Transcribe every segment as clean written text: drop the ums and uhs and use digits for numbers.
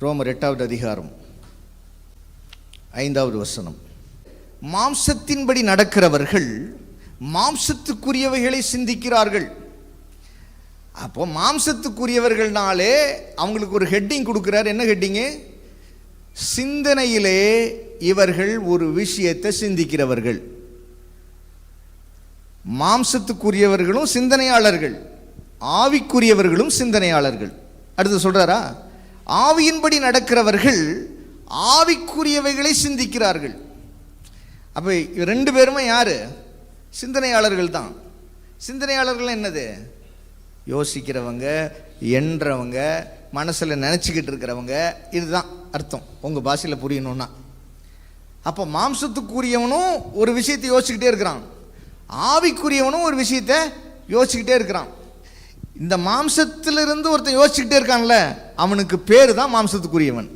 ரோமர் 8வது அதிகாரம் 5வது வசனம். மாம்சத்தின்படி நடக்கிறவர்கள் மாம்சத்துக்குரியவைகளை சிந்திக்கிறார்கள். அப்போ மாம்சத்துக்குரியவர்கள்னாலே அவங்களுக்கு ஒரு ஹெட்டிங் கொடுக்கிறார். என்ன ஹெட்டிங்கு? சிந்தனையிலே இவர்கள் ஒரு விஷயத்தை சிந்திக்கிறவர்கள். மாம்சத்துக்குரியவர்களும் சிந்தனையாளர்கள், ஆவிக்குரியவர்களும் சிந்தனையாளர்கள். அடுத்து சொல்றாரா, ஆவியின்படி நடக்கிறவர்கள் ஆவிக்குரியவைகளை சிந்திக்கிறார்கள். அப்போ ரெண்டு பேருமே யாரு? சிந்தனையாளர்கள் தான். சிந்தனையாளர்கள் என்னது? யோசிக்கிறவங்க, எண்றவங்க, மனசில் நினச்சிக்கிட்டு இருக்கிறவங்க. இதுதான் அர்த்தம் உங்கள் பாஷையில் புரியணும்னா. அப்போ மாம்சத்துக்குரியவனும் ஒரு விஷயத்தை யோசிச்சுக்கிட்டே இருக்கிறான், ஆவிக்குரியவனும் ஒரு விஷயத்தை யோசிச்சுக்கிட்டே இருக்கிறான். இந்த மாம்சத்திலிருந்து ஒருத்தன் யோசிச்சுக்கிட்டே இருக்கான்ல, அவனுக்கு பேர் தான் மாம்சத்துக்குரியவன்.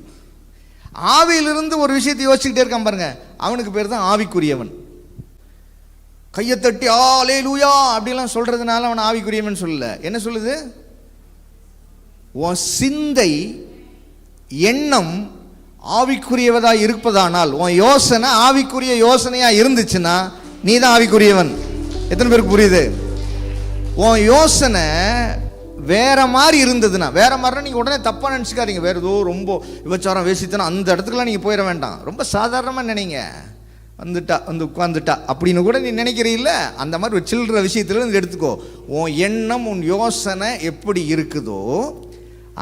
ஆவியிலிருந்து ஒரு விஷயத்தை யோசிச்சுக்கிட்டே இருக்கான் பாருங்க, அவனுக்கு பேர் தான் ஆவிக்குரியவன். கையை தட்டி அல்லேலூயா அப்படிலாம் சொல்றதுனால அவன் ஆவிக்குரியவன் சொல்லல. என்ன சொல்லுது? உன் சிந்தை எண்ணம் ஆவிக்குரியவதா இருப்பதானால், உன் யோசனை ஆவிக்குரிய யோசனையா இருந்துச்சுன்னா நீ தான் ஆவிக்குரியவன். எத்தனை பேருக்கு புரியுது? உன் யோசனை வேற மாதிரி இருந்ததுன்னா, வேற மாதிரினா நீங்கள் உடனே தப்பாக நினச்சிக்காதீங்க. வேறு ஏதோ ரொம்ப விபச்சாரம் வேசித்தனா அந்த இடத்துக்குலாம் நீங்கள் போயிட வேண்டாம். ரொம்ப சாதாரணமாக நினைங்க. வந்துட்டா வந்து உட்காந்துட்டா அப்படின்னு கூட நீ நினைக்கிறீல்ல, அந்த மாதிரி ஒரு சில்லற விஷயத்துல இருந்து எடுத்துக்கோ. உன் எண்ணம் உன் யோசனை எப்படி இருக்குதோ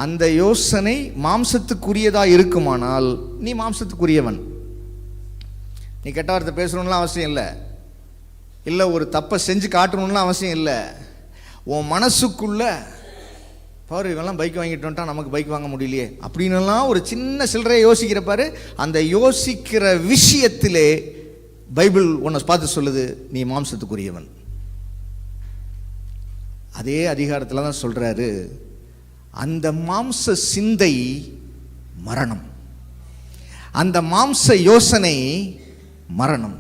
அந்த யோசனை மாம்சத்துக்குரியதாக இருக்குமானால் நீ மாம்சத்துக்குரியவன். நீ கெட்ட வார்த்தை பேசணும்லாம் அவசியம் இல்லை, இல்லை ஒரு தப்பை செஞ்சு காட்டணும்லாம் அவசியம் இல்லை. உன் மனசுக்குள்ள பாரு, இவெல்லாம் பைக் வாங்கிட்டு வந்துட்டா நமக்கு பைக் வாங்க முடியலையே அப்படின்னுலாம் ஒரு சின்ன சில்லறையை யோசிக்கிற பாரு. அந்த யோசிக்கிற விஷயத்திலே பைபிள் உன்னை பார்த்து சொல்லுது, நீ மாம்சத்துக்குரியவன். அதே அதிகாரத்தில் தான் சொல்றாரு, அந்த மாம்ச சிந்தை மரணம், அந்த மாம்ச யோசனை மரணம்.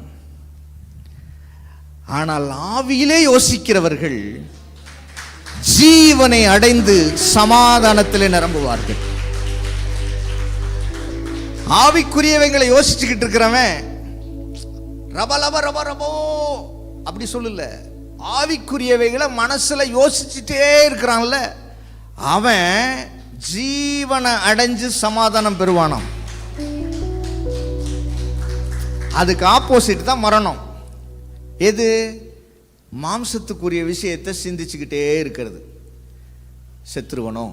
ஆனால் ஆவியிலே யோசிக்கிறவர்கள் ஜீவனை அடைந்து சமாதானத்திலே நிரம்புவார்கள். ஆவிக்குரியவைகளை யோசிச்சுக்கிட்டு இருக்கிறவன் ரப ரப ரப ரபோ அப்படி சொல்லல, ஆவிக்குரியவைகளை மனசுல யோசிச்சுட்டே இருக்கிறான்ல, அவன் ஜீவனை அடைஞ்சு சமாதானம் பெறுவானாம். அதுக்கு ஆப்போசிட் தான் மரணம். எது? மாம்சத்துக்குரிய விஷயத்தை சிந்திச்சுக்கிட்டே இருக்கிறது. செத்துருவனோ,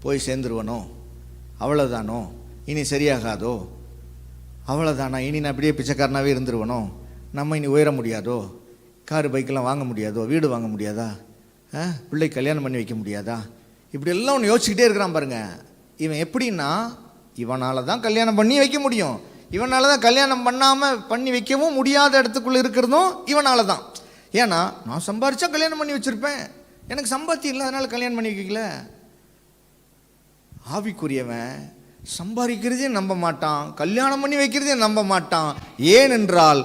போய் சேர்ந்துருவனோ, அவ்வளோதானோ, இனி சரியாகாதோ, அவ்வளோதானா, இனி நான் அப்படியே பிச்சைக்காரனாகவே இருந்துருவனோ, நம்ம இனி உயர முடியாதோ, காரு பைக்கெல்லாம் வாங்க முடியாதோ, வீடு வாங்க முடியாதா, பிள்ளை கல்யாணம் பண்ணி வைக்க முடியாதா, இப்படி எல்லாம் ஒன்று யோசிச்சுக்கிட்டே இருக்கிறான் பாருங்க. இவன் எப்படின்னா, இவனால தான் கல்யாணம் பண்ணி வைக்க முடியும், இவனால தான் கல்யாணம் பண்ணாமல் பண்ணி வைக்கவும் முடியாத இடத்துக்குள்ளே இருக்கிறதும் இவனால தான். ஏன்னா நான் சம்பாரிச்சா கல்யாணம் பண்ணி வச்சிருப்பேன், எனக்கு சம்பாத்தியம் இல்லை அதனால கல்யாணம் பண்ணி வைக்கல. ஆவிக்குரியவன் சம்பாதிக்கிறதே நம்ப மாட்டான், கல்யாணம் பண்ணி வைக்கிறதே நம்ப மாட்டான். ஏனென்றால்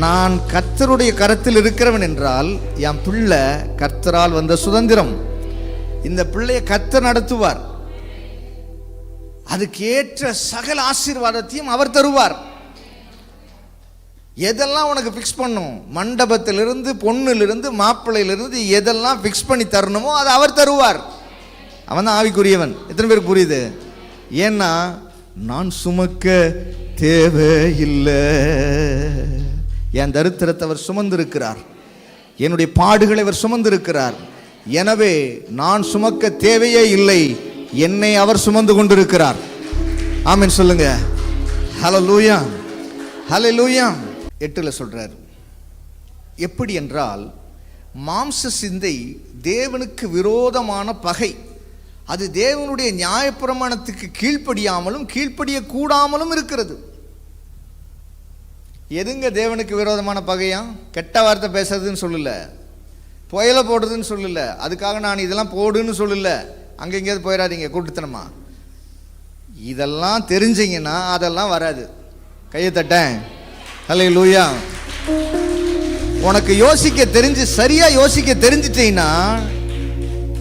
நான் கர்த்தருடைய கரத்தில் இருக்கிறவன் என்றால் என் பிள்ளை கர்த்தரால் வந்த சுதந்திரம், இந்த பிள்ளையை கர்த்தர் நடத்துவார், அதுக்கேற்ற சகல ஆசீர்வாதத்தையும் அவர் தருவார். எதெல்லாம் உனக்கு ஃபிக்ஸ் பண்ணும், மண்டபத்திலிருந்து பொண்ணிலிருந்து மாப்பிள்ளையிலிருந்து எதெல்லாம் ஃபிக்ஸ் பண்ணி தரணுமோ அதை அவர் தருவார். அவன் தான் ஆவிக்குரியவன். எத்தனை பேருக்கு புரியுது? ஏன்னா நான் சுமக்க தேவையில்லை, என் தரித்திரத்தை அவர் சுமந்திருக்கிறார், என்னுடைய பாடுகளை அவர் சுமந்திருக்கிறார். எனவே நான் சுமக்க தேவையே இல்லை, என்னை அவர் சுமந்து கொண்டிருக்கிறார். ஆமென் சொல்லுங்க. ஹல்லேலூயா, ஹல்லேலூயா. 8 சொல்றார், எப்படி என்றால் மாம்ச சிந்தை தேவனுக்கு விரோதமான பகை, அது தேவனுடைய நியாயப்பிரமாணத்துக்கு கீழ்ப்படியாமலும் கீழ்ப்படிய கூடாமலும் இருக்கிறது. எதுங்க தேவனுக்கு விரோதமான பகையா? கெட்ட வார்த்தை பேசுறதுன்னு சொல்லல, புயலை போடுறதுன்னு சொல்லல, அதுக்காக நான் இதெல்லாம் போடுன்னு சொல்லல, அங்கே எங்கேயாவது போயிடாதீங்க கூட்டுத்தனமா. இதெல்லாம் தெரிஞ்சிங்கன்னா அதெல்லாம் வராது. கையை தட்டேன். ஹல்லேலூயா. உனக்கு யோசிக்க தெரிஞ்சு சரியா யோசிக்க தெரிஞ்சிட்டீங்கன்னா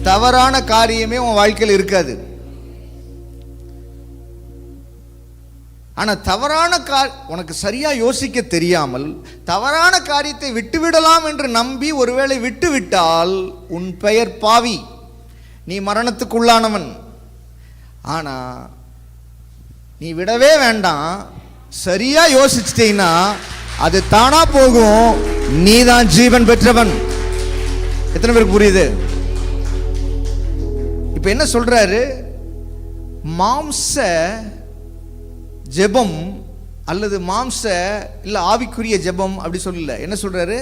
தவறான காரியமே உன் வாழ்க்கையில் இருக்காது. ஆனால் தவறான உனக்கு சரியாக யோசிக்க தெரியாமல் தவறான காரியத்தை விட்டுவிடலாம் என்று நம்பி ஒருவேளை விட்டுவிட்டால் உன் பெயர் பாவி, நீ மரணத்துக்குள்ளானவன். ஆனால் நீ விடவே வேண்டாம், சரியாக யோசிச்சிட்டீங்கன்னா அது தானா போகும், நீ தான் ஜீவன் பெற்றவன். எத்தனை பேருக்கு புரியுது? இப்போ என்ன சொல்றாரு? மாம்ச ஜெபம் அல்லது மாம்ச இல்லை ஆவிக்குரிய ஜெபம் அப்படி சொல்லல. என்ன சொல்றாரு?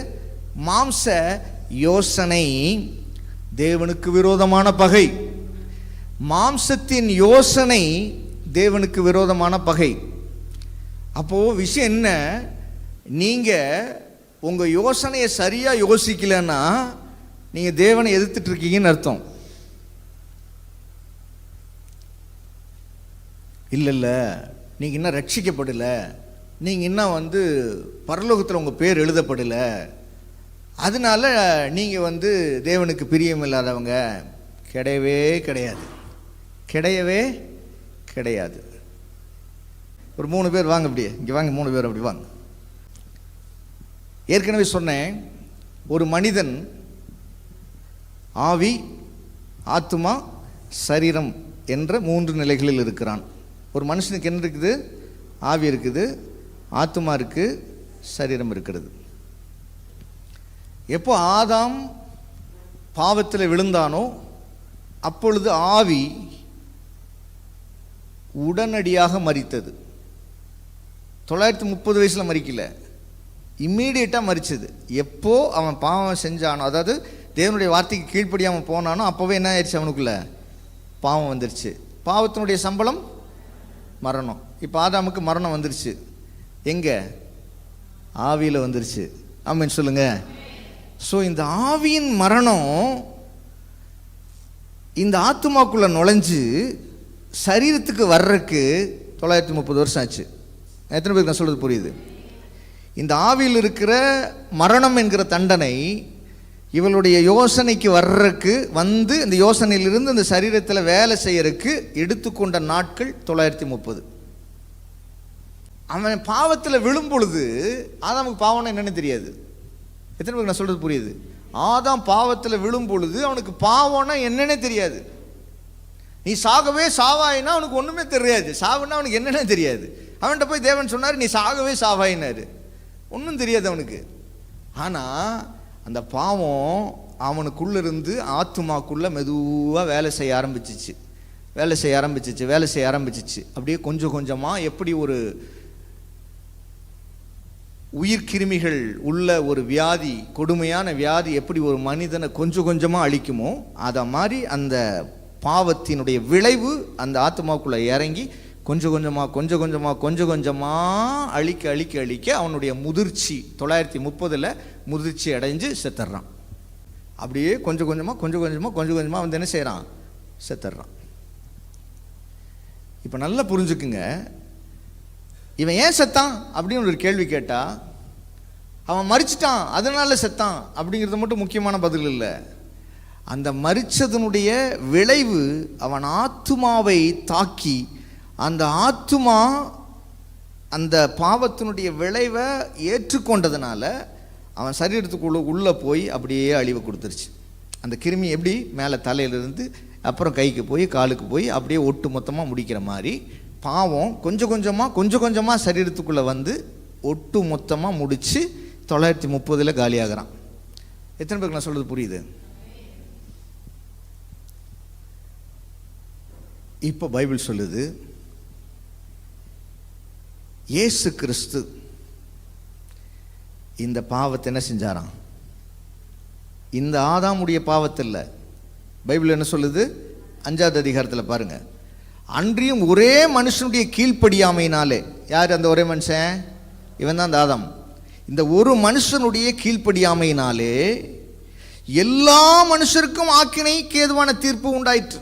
மாம்ச யோசனை தேவனுக்கு விரோதமான பகை. மாம்சத்தின் யோசனை தேவனுக்கு விரோதமான பகை. அப்போ விஷயம் என்ன? நீங்க உங்க யோசனையை சரியா யோசிக்கலன்னா நீங்க தேவனை எதிர்த்துட்டு இருக்கீங்கன்னு அர்த்தம். இல்ல நீங்கள் இன்னும் ரட்சிக்கப்படலை, நீங்கள் இன்னும் பரலோகத்தில் உங்கள் பேர் எழுதப்படலை, அதனால நீங்கள் தேவனுக்கு பிரியமில்லாதவங்க. கிடையவே கிடையாது, கிடையவே கிடையாது. ஒரு 3 பேர் வாங்க, அப்படியே இங்கே வாங்க, 3 பேர் அப்படி வாங்க. ஏற்கனவே சொன்னேன், ஒரு மனிதன் ஆவி, ஆத்துமா, சரீரம் என்ற 3 நிலைகளில் இருக்கிறான். ஒரு மனுஷனுக்கு என்ன இருக்குது? ஆவி இருக்குது, ஆத்துமா இருக்குது, சரீரம் இருக்கிறது. எப்போ ஆதாம் பாவத்தில் விழுந்தானோ அப்பொழுது ஆவி உடனடியாக மரித்தது. 930 வயசில் மரிக்கல, இம்மீடியட்டாக மரிச்சது. எப்போ அவன் பாவம் செஞ்சானோ, அதாவது தேவனுடைய வார்த்தைக்கு கீழ்ப்படியாமல் போனானோ அப்போவே என்ன ஆயிடுச்சு? அவனுக்குள்ள பாவம் வந்துருச்சு. பாவத்தினுடைய சம்பளம் மரணம். இப்போ ஆதாமுக்கு மரணம் வந்துருச்சு. எங்கே? ஆவியில் வந்துருச்சு. ஆமென் சொல்லுங்க. ஸோ இந்த ஆவியின் மரணம் இந்த ஆத்துமாக்குள்ள நுழைஞ்சு சரீரத்துக்கு வர்றதுக்கு 930 வருஷம் ஆச்சு. எத்தனை பேருக்கு நான் சொல்றது புரியுது? இந்த ஆவியில் இருக்கிற மரணம் என்கிற தண்டனை இவளுடைய யோசனைக்கு வர்றதுக்கு இந்த யோசனையிலிருந்து இந்த சரீரத்தில் வேலை செய்யறதுக்கு எடுத்துக்கொண்ட நாட்கள் 930. அவன் பாவத்தில் விழும் பொழுது ஆதாமுக்கு பாவம்னா என்னன்னு தெரியாது. எத்தனை பேருக்கு நான் சொல்றது புரியுது? ஆதாம் பாவத்தில் விழும் பொழுது அவனுக்கு பாவம்னா என்னன்னே தெரியாது. நீ சாகவே சாவாயினா அவனுக்கு ஒன்றுமே தெரியாது. சாவுன்னா அவனுக்கு என்னன்னே தெரியாது. அவன்கிட்ட போய் தேவன் சொன்னார், நீ சாகவே சாவாயினாரு. ஒன்றும் தெரியாது அவனுக்கு. ஆனால் அந்த பாவம் அவனுக்குள்ளேருந்து ஆத்துமாக்குள்ளே மெதுவாக வேலை செய்ய ஆரம்பிச்சிச்சு. அப்படியே கொஞ்சம் கொஞ்சமாக எப்படி ஒரு உயிர்கிருமிகள் உள்ள ஒரு வியாதி, கொடுமையான வியாதி எப்படி ஒரு மனிதனை கொஞ்சம் கொஞ்சமாக அழிக்குமோ, அதை மாதிரி அந்த பாவத்தினுடைய விளைவு அந்த ஆத்மாவுக்குள்ளே இறங்கி கொஞ்சம் கொஞ்சமாக அழிக்க அவனுடைய முதிர்ச்சி 930 முதிர்ச்சி அடைஞ்சு செத்துறான். அப்படியே கொஞ்சம் கொஞ்சமாக வந்து என்ன செய்கிறான்? செத்துறான். இப்போ நல்லா புரிஞ்சுக்குங்க, இவன் ஏன் செத்தான் அப்படின்னு ஒரு கேள்வி கேட்டால், அவன் மரிச்சிட்டான் அதனால செத்தான் அப்படிங்கிறது மட்டும் முக்கியமான பதில் இல்லை. அந்த மரிச்சதனுடைய விளைவு அவன் ஆத்துமாவை தாக்கி, அந்த ஆத்துமா அந்த பாவத்தினுடைய விளைவை ஏற்றுக்கொண்டதுனால அவன் சரீரத்துக்குள்ள உள்ளே போய் அப்படியே அழிவை கொடுத்துருச்சு. அந்த கிருமி எப்படி மேலே தலையிலிருந்து அப்புறம் கைக்கு போய் காலுக்கு போய் அப்படியே ஒட்டு மொத்தமாக முடிக்கிற மாதிரி பாவம் கொஞ்சம் கொஞ்சமாக சரீரத்துக்குள்ளே ஒட்டு மொத்தமாக முடித்து 930 காலியாகிறான். எத்தனை பேருக்கு நான் சொல்கிறது புரியுது? இப்போ பைபிள் சொல்லுது, இயேசு கிறிஸ்து இந்த பாவத்தை என்ன செஞ்சாராம்? இந்த ஆதாமுடைய பாவத்தில் பைபிள் என்ன சொல்லுது? 5வது அதிகாரத்தில் பாருங்க. அன்றியும் ஒரே மனுஷனுடைய கீழ்ப்படியாமையினாலே, யார் அந்த ஒரே மனுஷன்? இவன் தான் அந்த ஆதாம். இந்த ஒரு மனுஷனுடைய கீழ்ப்படியாமையினாலே எல்லா மனுஷருக்கும் ஆக்கினைக்கு ஏதுவான தீர்ப்பு உண்டாயிற்று.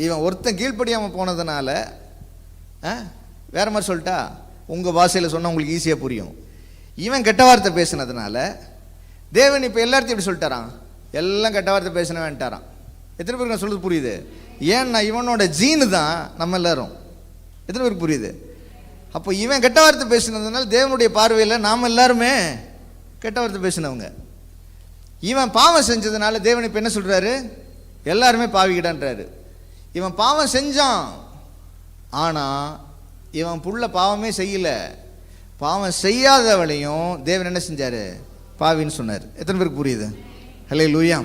இவன் ஒருத்தன் கீழ்ப்படியாமல் போனதுனால, வேற மாதிரி சொல்லிட்டா உங்கள் பாஷையில் சொன்னால் உங்களுக்கு ஈஸியாக புரியும். இவன் கெட்ட வார்த்தை பேசினதுனால தேவன் இப்போ எல்லாத்தையும் எப்படி சொல்லிட்டாரான்? எல்லாம் கெட்ட வார்த்தை பேசின வேண்டாரான். எத்தனை பேருக்கு நான் சொல்றது புரியுது? ஏன்னா இவனோட ஜீனு தான் நம்ம எல்லாரும். எத்தனை பேருக்கு புரியுது? அப்போ இவன் கெட்ட வார்த்தை பேசினதுனால தேவனுடைய பார்வையில் நாம் எல்லாருமே கெட்ட வார்த்தை பேசினவங்க. இவன் பாவம் செஞ்சதுனால தேவன் இப்போ என்ன சொல்கிறாரு? எல்லாருமே பாவிக்கிடான்றாரு. இவன் பாவம் செஞ்சான், ஆனால் இவன் புள்ள பாவமே செய்யலை. பாவம் செய்யாதவளையும் தேவன் என்ன செஞ்சார்? பாவின்னு சொன்னார். எத்தனை பேருக்கு புரியுது? ஹல்லேலூயா.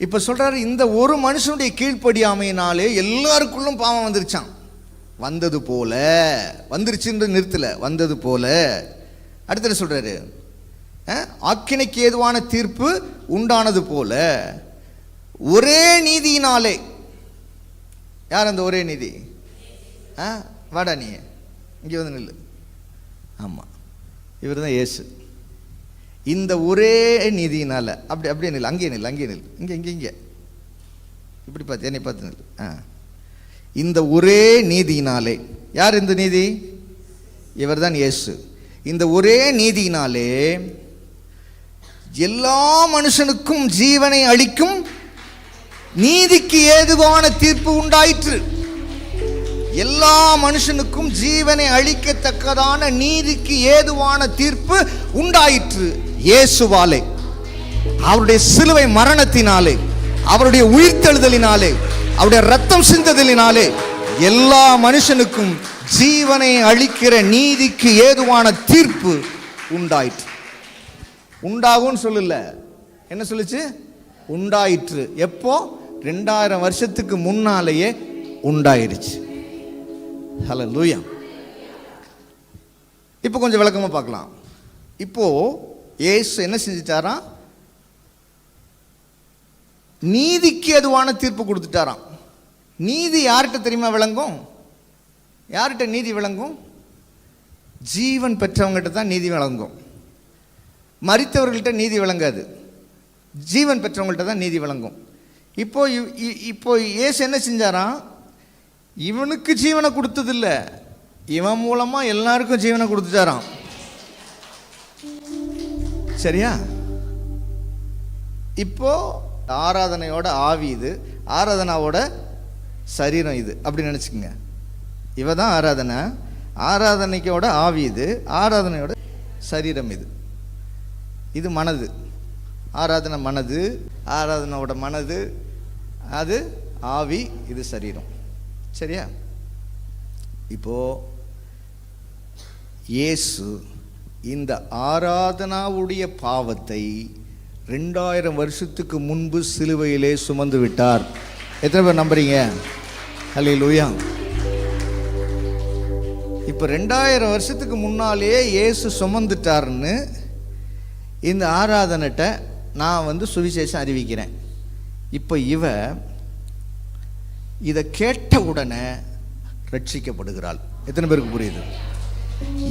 இப்போ சொல்கிறாரு, இந்த ஒரு மனுஷனுடைய கீழ்ப்படியாமையினாலே எல்லாருக்குள்ளும் பாவம் வந்துருச்சான். வந்தது போல, வந்துருச்சுன்னு நிறுத்தல, வந்தது போல. அடுத்த சொல்கிறாரு, ஆக்கினைக்கு ஏதுவான தீர்ப்பு உண்டானது போல ஒரே நீதியினாலே. யார் அந்த ஒரே நீதி? வாடா நீ இங்கே வந்து நில்லு. ஆமாம், இவர் தான் இயேசு. இந்த ஒரே நீதியினால அப்படியே நில், அங்கேயே நில், அங்கேயே நில், இங்கே இப்படி பார்த்து என்னை பார்த்து நில். இந்த ஒரே நீதியினாலே. யார் இந்த நீதி? இவர் தான் இயேசு. இந்த ஒரே நீதியினாலே எல்லா மனுஷனுக்கும் ஜீவனை அளிக்கும் நீதிக்கு ஏதுவான தீர்ப்பு உண்டாயிற்று. எல்லா மனுஷனுக்கும் ஜீவனை அளிக்கத்தக்கதான நீதிக்கு ஏதுவான தீர்ப்பு உண்டாயிற்று இயேசுவாலே. அவருடைய சிலுவை மரணத்தினாலே, அவருடைய உயிர்த்தெழுதலினாலே, அவருடைய ரத்தம் சிந்ததலினாலே எல்லா மனுஷனுக்கும் ஜீவனை அளிக்கிற நீதிக்கு ஏதுவான தீர்ப்பு உண்டாயிற்று. உண்டாகும் சொல்லல, என்ன சொல்லுச்சு? உண்டாயிற்று. எப்போ? 2000 வருஷத்துக்கு முன்னாலேயே உண்டாயிருச்சு. ஹல்லேலூயா. இப்போ கொஞ்சம் விளக்கமா பார்க்கலாம். இப்போ இயேசு என்ன செஞ்சிட்டாராம்? நீதிக்கு ஏதுவான தீர்ப்பு கொடுத்துட்டாராம். நீதி யார்கிட்ட தெரியுமா விளங்கும்? யார்கிட்ட நீதி விளங்கும்? ஜீவன் பெற்றவங்ககிட்ட தான் நீதி விளங்கும். மரித்தவர்கள்ட்ட நீதி விளங்காது. ஜீவன் பெற்றவங்கள்ட்ட தான் நீதி விளங்கும். இப்போ இயேசு என்ன செஞ்சாராம்? இவனுக்கு ஜீவனை கொடுத்ததில்ல, இவன் மூலமா எல்லாருக்கும் ஜீவனை கொடுத்துட்டாராம். சரியா? இப்போ ஆராதனையோட ஆவி இது, ஆராதனாவோட சரீரம் இது, அப்படி நினச்சிக்கோங்க. இவ தான் ஆராதனை, ஆராதனைக்கோட ஆவி இது, ஆராதனையோட சரீரம் இது. இது மனது, ஆராதனை மனது, ஆராதனோட மனது அது ஆவி, இது சரீரம். சரியா? இப்போ இயேசு இந்த ஆராதனாவுடைய பாவத்தை 2000 வருஷத்துக்கு முன்பு சிலுவையிலே சுமந்து விட்டார். எத்தனை பேர் நம்புறீங்க? ஹல்லேலூயா. இப்போ 2000 வருஷத்துக்கு முன்னாலே இயேசு சுமந்துட்டார்னு இந்த ஆராதனைட்ட நான் சுவிசேஷம் அறிவிக்கிறேன். இப்போ இதை கேட்ட உடனே ரட்சிக்கப்படுகிறாள். எத்தனை பேருக்கு புரியுது?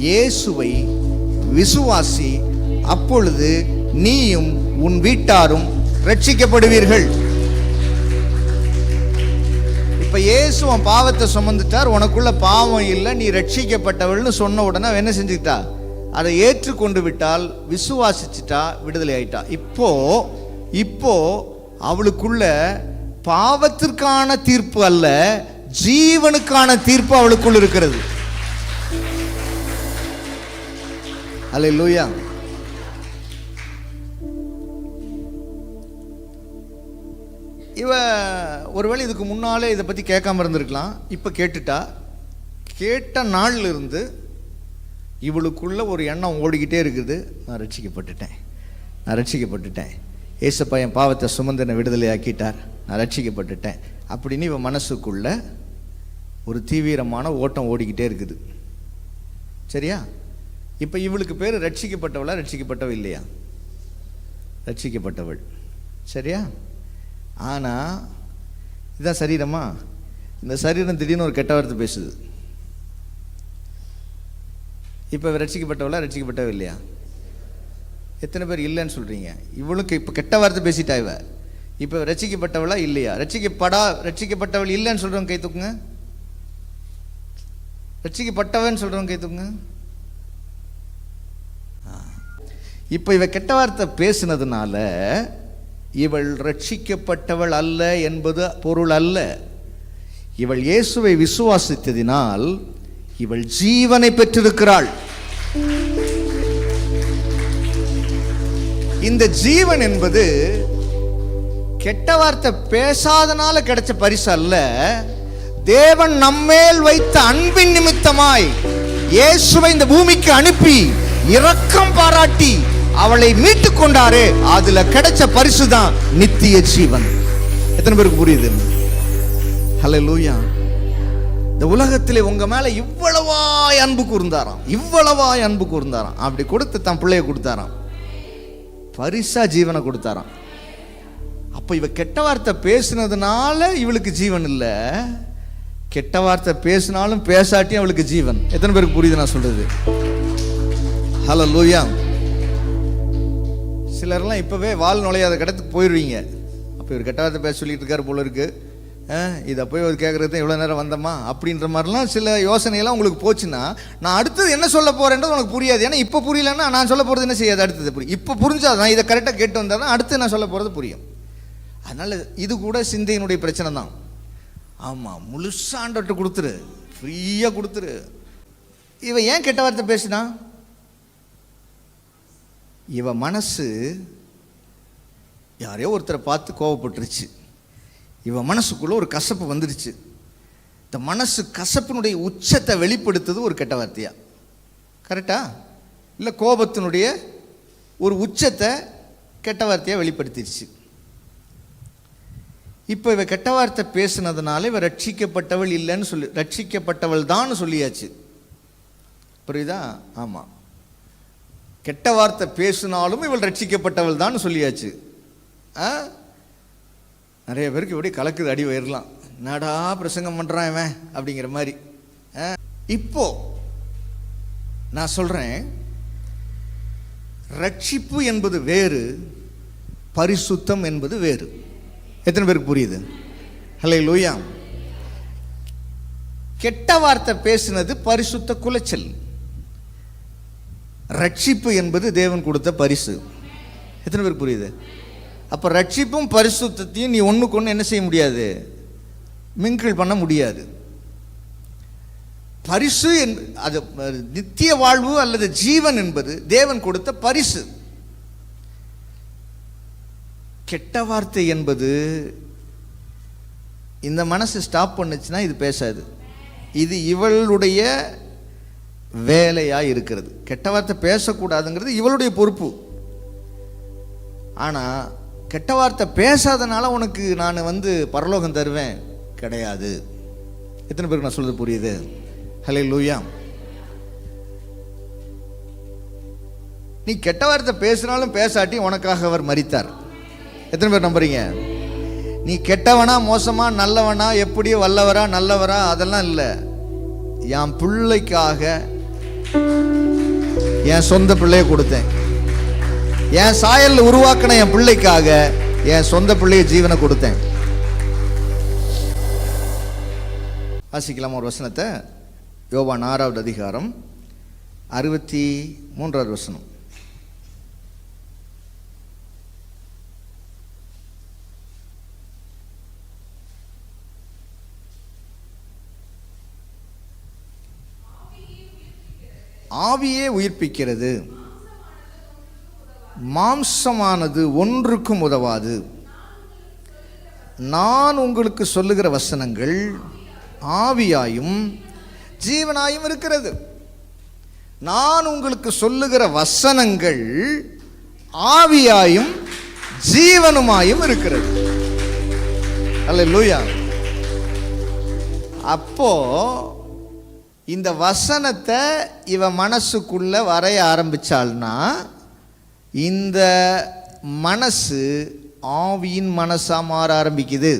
இயேசுவை விசுவாசி, அப்பொழுது நீயும் உன் வீட்டாரும் ரட்சிக்கப்படுவீர்கள். இப்ப இயேசு உன் பாவத்தை சுமந்துட்டார், உனக்குள்ள பாவம் இல்லை, நீ ரட்சிக்கப்பட்டவள்னு சொன்ன உடனே என்ன செஞ்சுக்கிட்டா? அதை ஏற்றுக்கொண்டு விட்டால், விசுவாசிச்சுட்டா, விடுதலை ஆயிட்டா. இப்போ அவளுக்குள்ள பாவத்திற்கான தீர்ப்பு அல்ல, ஜீவனுக்கான தீர்ப்பு அவளுக்குள் இருக்கிறது. அல்லேலூயா. இவ ஒருவேளை இதுக்கு முன்னாலே இதை பற்றி கேட்காம இருந்திருக்கலாம். இப்போ கேட்டுட்டா. கேட்ட நாள்ல இருந்து இவளுக்குள்ள ஒரு எண்ணம் ஓடிக்கிட்டே இருக்குது, நான் ரட்சிக்கப்பட்டுட்டேன், நான் ரட்சிக்கப்பட்டுட்டேன், ஏசப்பா என் பாவத்தை சுமந்தனை விடுதலை ஆக்கிட்டார், நான் ரட்சிக்கப்பட்டுட்டேன் அப்படின்னு இவன் மனசுக்குள்ள ஒரு தீவிரமான ஓட்டம் ஓடிக்கிட்டே இருக்குது. சரியா? இப்போ இவளுக்கு பேர் ரட்சிக்கப்பட்டவளா, ரட்சிக்கப்பட்டவள் இல்லையா? ரட்சிக்கப்பட்டவள். சரியா? ஆனால் இதுதான் சரீரமா? இந்த சரீரம் திடீர்னு ஒரு கெட்ட வார்த்தை பேசுது. இப்போ ரட்சிக்கப்பட்டவளா, ரட்சிக்கப்பட்டவள் இல்லையா? எத்தனை பேர் இல்லைன்னு சொல்கிறீங்க? இவளுக்கு இப்போ கெட்ட வார்த்தை பேசிட்டா இவ. இப்போ ரட்சிக்கப்பட்டவளா இல்லையா? ரட்சிக்கப்பட்டவள் இல்லைன்னு சொல்கிறவங்க கை தூக்குங்க. ரட்சிக்கப்பட்டவன்னு சொல்கிறவங்க கை தூக்குங்க. இப்போ இவ கெட்ட வார்த்தை பேசினதுனால இவள் ரட்சிக்கப்பட்டவள் அல்ல என்பது பொருள் அல்ல. இவள் இயேசுவை விசுவாசித்ததினால் இவள் ஜீவனை பெற்றிருக்கிறாள். இந்த ஜீவன் என்பது கெட்ட வார்த்தை பேசாதனால கிடைச்ச பரிசு அல்ல. தேவன் நம்மேல் வைத்த அன்பின் நிமித்தமாய் இயேசுவை இந்த பூமிக்கு அனுப்பி இரக்கம் பாராட்டி அவளை மீட்டுக் கொண்டாரே, அதுல கிடைச்ச பரிசு தான் நித்திய ஜீவன். எத்தனை பேருக்கு புரியுது? ஹல்லேலூயா. இந்த உலகத்திலே உங்க மேல இவ்வளவாய் அன்பு கூர்ந்தாராம், இவ்வளவாய் அன்பு கூர்ந்தாராம். அப்படி கொடுத்து தன் பிள்ளைய கொடுத்தாராம், பரிசா ஜீவனை கொடுத்தாராம். அப்ப இவ கெட்ட வார்த்தை பேசுனதுனால இவளுக்கு ஜீவன் இல்ல, கெட்ட வார்த்தை பேசினாலும் பேசாட்டியும் அவளுக்கு ஜீவன். எத்தனை பேருக்கு புரியுது நான் சொல்றது? ஹல்லேலூயா. சிலர்லாம் இப்பவே வால் நுழையாத கடத்துக்கு போயிடுவீங்க. அப்போ இவர் கெட்ட வார்த்தை பேச சொல்லிட்டு இருக்காரு போல இருக்கு, இதை போய் கேட்கறது இவ்வளோ நேரம் வந்தோமா அப்படின்ற மாதிரிலாம் சில யோசனையெல்லாம் உங்களுக்கு போச்சுன்னா, நான் அடுத்தது என்ன சொல்ல போறேன்றது உனக்கு புரியாது. ஏன்னா இப்போ புரியலன்னா நான் சொல்ல போகிறது என்ன செய்யாது, அடுத்தது புரியும். இப்போ புரிஞ்சாதான், இதை கரெக்டாக கேட்டு வந்தால் தான் அடுத்து நான் சொல்ல போகிறது புரியும். அதனால இது கூட சிந்தையினுடைய பிரச்சனை தான். ஆமாம், முழுசாண்டட்டு கொடுத்துரு, ஃப்ரீயாக கொடுத்துரு. இவன் ஏன் கெட்ட வார்த்தை பேசினா? இவ மனசு யாரையோ ஒருத்தரை பார்த்து கோவப்பட்டுருச்சு. இவ மனசுக்குள்ள ஒரு கசப்பு வந்துடுச்சு. இந்த மனசு கசப்பினுடைய உச்சத்தை வெளிப்படுத்துது ஒரு கெட்ட வார்த்தையா? கரெக்டா? இல்லை கோபத்தினுடைய ஒரு உச்சத்தை கெட்ட வார்த்தையா வெளிப்படுத்திடுச்சு. இப்போ இவ கெட்ட வார்த்தை பேசுனதுனால இவ ரட்சிக்கப்பட்டவள் இல்லைன்னு சொல்லி, ரட்சிக்கப்பட்டவள் தான் சொல்லியாச்சு. புரியுதா? ஆமாம், கெட்ட வார்த்தை பேசினாலும் இவள் ரட்சிக்கப்பட்டவள் தான் சொல்லியாச்சு. நிறைய பேருக்கு இப்படி கலக்குது, அடி வயிறலாம், என்னடா பிரசங்கம் பண்ணுறான் இவன் அப்படிங்கிற மாதிரி. இப்போ நான் சொல்கிறேன், ரட்சிப்பு என்பது வேறு, பரிசுத்தம் என்பது வேறு. எத்தனை பேருக்கு புரியுது? ஹல்லேலூயா. கெட்ட வார்த்தை பேசினது பரிசுத்த குலைச்சல், ரட்சிப்பு என்பது தேவன் கொடுத்த பரிசு. எத்தனை பேருக்கு புரியுது? அப்போ ரட்சிப்பும் பரிசுத்தையும் நீ ஒன்றுக்கு ஒன்று என்ன செய்ய முடியாது, மிங்கிள் பண்ண முடியாது. பரிசு அது நித்திய வாழ்வு அல்லது ஜீவன் என்பது தேவன் கொடுத்த பரிசு. கெட்ட வார்த்தை என்பது இந்த மனசு ஸ்டாப் பண்ணுச்சுன்னா இது பேசாது. இது இவளுடைய வேலையாக இருக்கிறது. கெட்ட வார்த்தை பேசக்கூடாதுங்கிறது இவளுடைய பொறுப்பு. ஆனால் கெட்ட வார்த்தை பேசாதனால உனக்கு நான் பரலோகம் தருவேன் கிடையாது. எத்தனை பேருக்கு நான் சொல்றது புரியுது? ஹல்லேலூயா. நீ கெட்ட வார்த்தை பேசினாலும் பேசாட்டி உனக்காக அவர் மரித்தார். எத்தனை பேர் நம்புறீங்க? நீ கெட்டவனா மோசமா நல்லவனா எப்படியோ வல்லவரா நல்லவரா அதெல்லாம் இல்லை. என் பிள்ளைக்காக என் சொந்த பிள்ளைய கொடுத்தேன். என் சாயல்ல உருவாக்கின என் பிள்ளைக்காக என் சொந்த பிள்ளைய ஜீவனை கொடுத்தேன். வாசிக்கலாம் ஒரு வசனத்தை. யோவான் 6வது அதிகாரம் 63வது வசனம். ஆவியே உயிர்ப்பிக்கிறது, மாம்சமானது ஒன்றுக்கும் உதவாது. நான் உங்களுக்கு சொல்லுகிற வசனங்கள் ஆவியாயும் ஜீவனாயும் இருக்கிறது. நான் உங்களுக்கு சொல்லுகிற வசனங்கள் ஆவியாயும் ஜீவனுமாயும் இருக்கிறது. அல்லேலூயா. அப்போ இந்த வசனத்தை இவ மனசுக்குள்ள வரைய ஆரம்பிச்சாள்னா இந்த மனசு ஆவியின் மனசா மாற ஆரம்பிக்குது.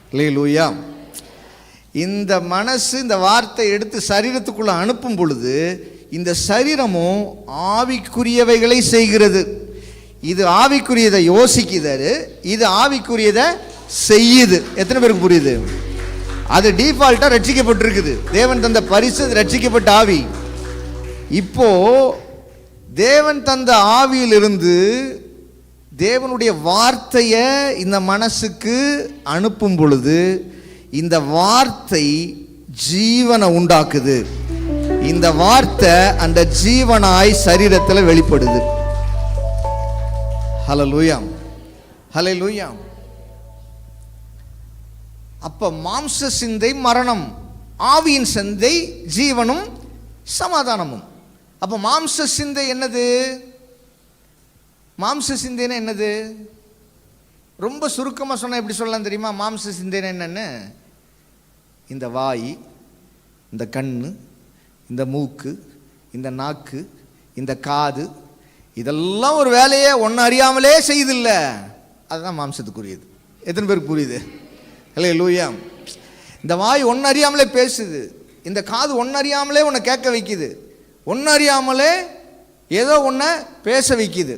அல்லேலூயா. இந்த மனசு இந்த வார்த்தை எடுத்து சரீரத்துக்குள்ள அனுப்பும் பொழுது இந்த சரீரமும் ஆவிக்குரியவைகளை செய்கிறது. இது ஆவிக்குரியதை யோசிக்குது, இது ஆவிக்குரியதை செய்யுது. எத்தனை பேருக்கு புரியுது? அது டிஃபால்ட்டா ரட்சிக்கப்பட்டிருக்குது. தேவன் தந்த பரிசு ரட்சிக்கப்பட்ட ஆவி. இப்போ தேவன் தந்த ஆவியிலிருந்து தேவனுடைய வார்த்தையை இந்த மனசுக்கு அனுப்பும் பொழுது இந்த வார்த்தை ஜீவனை உண்டாக்குது. இந்த வார்த்தை அந்த ஜீவனாய் சரீரத்தில் வெளிப்படுது. ஹல்லேலூயா, ஹல்லேலூயா. அப்ப மாம்ச சிந்தை மரணம், ஆவியின் சிந்தை ஜீவனும் சமாதானமும். அப்ப மாம்ச சிந்தை என்னது? மாம்ச சிந்தைனா என்னது? ரொம்ப சுருக்கமாக சொன்னால் எப்படி சொல்லலாம் தெரியுமா? மாம்ச சிந்தைனா என்னன்னு, இந்த வாய், இந்த கண்ணு, இந்த மூக்கு, இந்த நாக்கு, இந்த காது, இதெல்லாம் ஒரு வேலையை ஒன்று அறியாமலே செய்யுதில்ல, அதுதான் மாம்சத்துக்குரியது. எத்தனை பேருக்கு புரியுது? ஹல்லேலூயா. இந்த வாய் ஒன்று அறியாமலே பேசுது, இந்த காது ஒன்று அறியாமலே உன்னை கேட்க வைக்குது, ஒன்று அறியாமலே ஏதோ ஒன்றை பேச வைக்குது,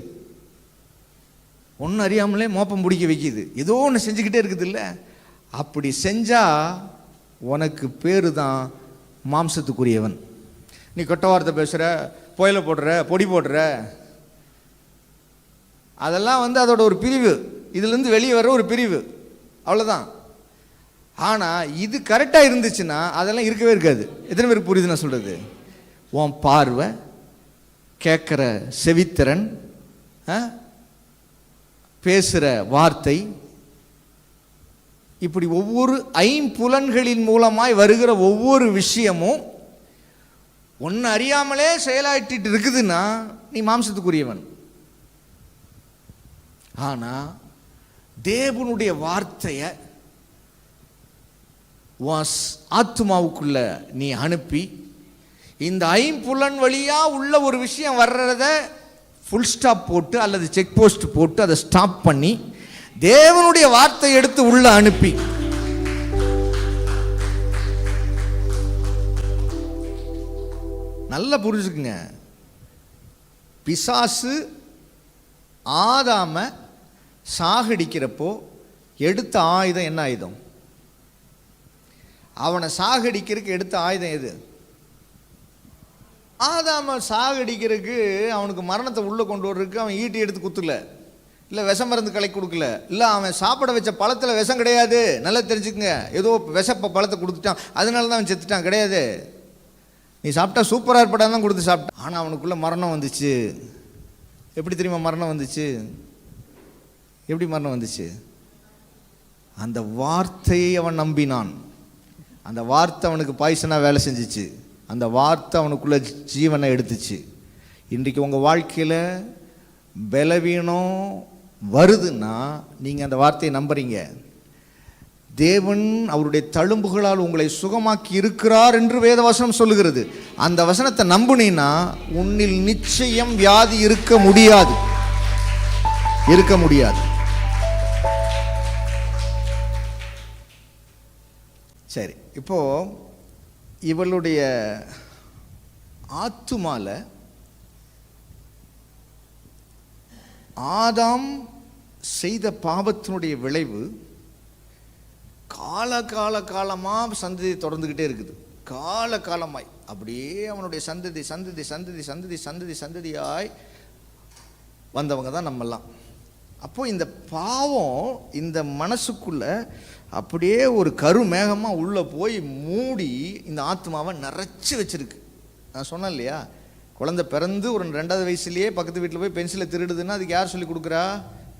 ஒன்று அறியாமலே மோப்பம் பிடிக்க வைக்குது, ஏதோ ஒன்று செஞ்சுக்கிட்டே இருக்குது இல்லை? அப்படி செஞ்சால் உனக்கு பேர் தான் மாம்சத்துக்குரியவன். நீ கெட்ட வார்த்தை பேசுகிற, புயலை போடுற, பொடி போடுற, அதெல்லாம் அதோட ஒரு பிரிவு, இதுலேருந்து வெளியே வர ஒரு பிரிவு, அவ்வளோதான். ஆனால் இது கரெக்டாக இருந்துச்சுன்னா அதெல்லாம் இருக்கவே இருக்காது. எத்தனை பேருக்கு புரியுது நான் சொல்கிறது? உன் பார்வை, கேட்குற செவித்திறன், பேசுகிற வார்த்தை, இப்படி ஒவ்வொரு ஐம்புலன்களின் மூலமாய் வருகிற ஒவ்வொரு விஷயமும் ஒன்று அறியாமலே செயலாற்றிட்டு இருக்குதுன்னா நீ மாம்சத்துக்குரியவன். ஆனால் தேவனுடைய வார்த்தையை ஆத்துமாவுக்குள்ள நீ அனுப்பி இந்த ஐம்புலன் வழியா உள்ள ஒரு விஷயம் வர்றத ஃபுல் ஸ்டாப் போட்டு அல்லது செக் போஸ்ட் போட்டு அதை ஸ்டாப் பண்ணி தேவனுடைய வார்த்தை எடுத்து உள்ள அனுப்பி, நல்லா புரிஞ்சுக்குங்க, பிசாசு ஆதாம சாகடிக்கிறப்போ எடுத்த ஆயுதம் என்ன ஆயுதம்? அவனை சாகடிக்கிறதுக்கு எடுத்த ஆயுதம் எது? ஆதாம சாகடிக்கிறதுக்கு அவனுக்கு மரணத்தை உள்ளே கொண்டு வர்றதுக்கு அவன் ஈட்டி எடுத்து குத்துல, இல்லை விஷம் மருந்து கலக்கி கொடுக்கல, இல்லை அவன் சாப்பிட வச்ச பழத்தில் விஷம் கிடையாது, நல்லா தெரிஞ்சுக்குங்க. ஏதோ விஷப்ப பழத்தை கொடுத்துட்டான் அதனால தான் அவன் செத்துட்டான், கிடையாது. நீ சாப்பிட்டா சூப்பராக இருப்படாதான் தான் கொடுத்து சாப்பிட்டான். ஆனால் அவனுக்குள்ளே மரணம் வந்துச்சு. எப்படி தெரியுமா மரணம் வந்துச்சு? எப்படி மரணம் வந்துச்சு? அந்த வார்த்தையை அவன் நம்பினான். அந்த வார்த்தை அவனுக்கு பாய்சனாக வேலை செஞ்சிச்சு. அந்த வார்த்தை அவனுக்குள்ள ஜீவனை எடுத்துச்சு. இன்றைக்கு உங்கள் வாழ்க்கையில் பலவீனம் வருதுன்னா நீங்கள் அந்த வார்த்தையை நம்புறீங்க. தேவன் அவருடைய தழும்புகளால் உங்களை சுகமாக்கி இருக்கிறார் என்று வேதவசனம் சொல்லுகிறது. அந்த வசனத்தை நம்புனீன்னா உன்னில் நிச்சயம் வியாதி இருக்க முடியாது, இருக்க முடியாது. சரி, இப்போ இவளுடைய ஆத்துமால ஆதாம் செய்த பாவத்தினுடைய விளைவு காலமாக சந்ததி தொடர்ந்துக்கிட்டே இருக்குது. காலமாய் அப்படியே அவனுடைய சந்ததி சந்ததி சந்ததி சந்ததி சந்ததி சந்ததியாய் வந்தவங்க தான் நம்மெல்லாம். அப்போ இந்த பாவம் இந்த மனசுக்குள்ள அப்படியே ஒரு கருமேகமாக உள்ளே போய் மூடி இந்த ஆத்மாவை நிறைச்சி வச்சிருக்கு. நான் சொன்னேன் இல்லையா, குழந்தை பிறந்து ஒரு 2வது வயசுலேயே பக்கத்து வீட்டில் போய் பென்சிலை திருடுதுன்னா அதுக்கு யார் சொல்லி கொடுக்குறா?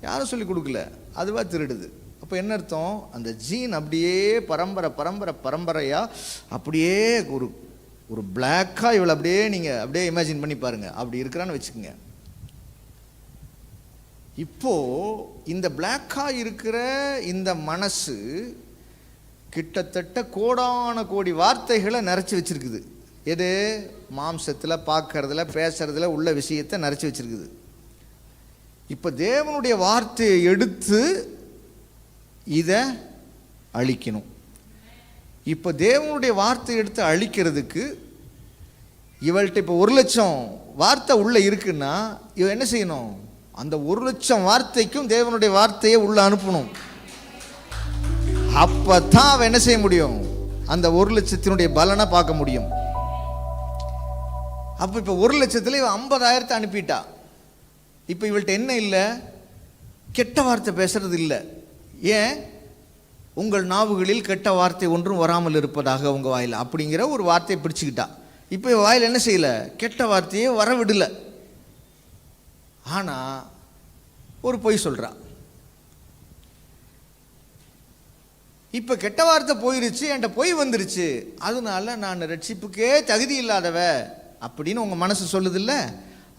யாரும் சொல்லி கொடுக்கல, அதுவாக திருடுது. அப்போ என்ன அர்த்தம்? அந்த ஜீன் அப்படியே பரம்பரையாக அப்படியே ஒரு ஒரு பிளாக்காக இவளை அப்படியே நீங்கள் அப்படியே இமேஜின் பண்ணி பாருங்கள், அப்படி இருக்கிறான்னு வச்சுக்கோங்க. இப்போ இந்த பிளாக்காக இருக்கிற இந்த மனசு கிட்டத்தட்ட கோடான கோடி வார்த்தைகளை நிறைச்சி வச்சிருக்குது. எது? மாம்சத்தில், பார்க்கறதுல, பேசுறதுல உள்ள விஷயத்தை நிறைச்சி வச்சிருக்குது. இப்போ தேவனுடைய வார்த்தையை எடுத்து இதை அழிக்கணும். இப்போ தேவனுடைய வார்த்தை எடுத்து அழிக்கிறதுக்கு இவள்கிட்ட இப்போ 1,00,000 வார்த்தை உள்ளே இருக்குன்னா இவ என்ன செய்யணும்? அந்த 1,00,000 வார்த்தைக்கும் தேவனுடைய வார்த்தையை உள்ள அனுப்பணும். அப்பதான் அவன் என்ன செய்ய முடியும்? அந்த 1,00,000 பலனை பார்க்க முடியும். அப்போ இப்போ 1,00,000 இவன் 50,000 அனுப்பிட்டா. இப்போ இவள்கிட்ட என்ன இல்லை? கெட்ட வார்த்தை பேசுறது இல்லை. ஏன்? உங்கள் நாவுகளில் கெட்ட வார்த்தை ஒன்றும் வராமல் இருப்பதாக உங்கள் வாயில் அப்படிங்கிற ஒரு வார்த்தையை பிடிச்சிக்கிட்டா. இப்போ வாயில் என்ன செய்யலை, கெட்ட வார்த்தையே வர விடலை. ஆனால் ஒரு பொய் சொல்கிறா. இப்போ கெட்ட வார்த்தை போயிருச்சு, என்கிட்ட பொய் வந்துருச்சு, அதனால நான் ரட்சிப்புக்கே தகுதி இல்லாதவ அப்படின்னு உங்கள் மனசு சொல்லுதில்ல.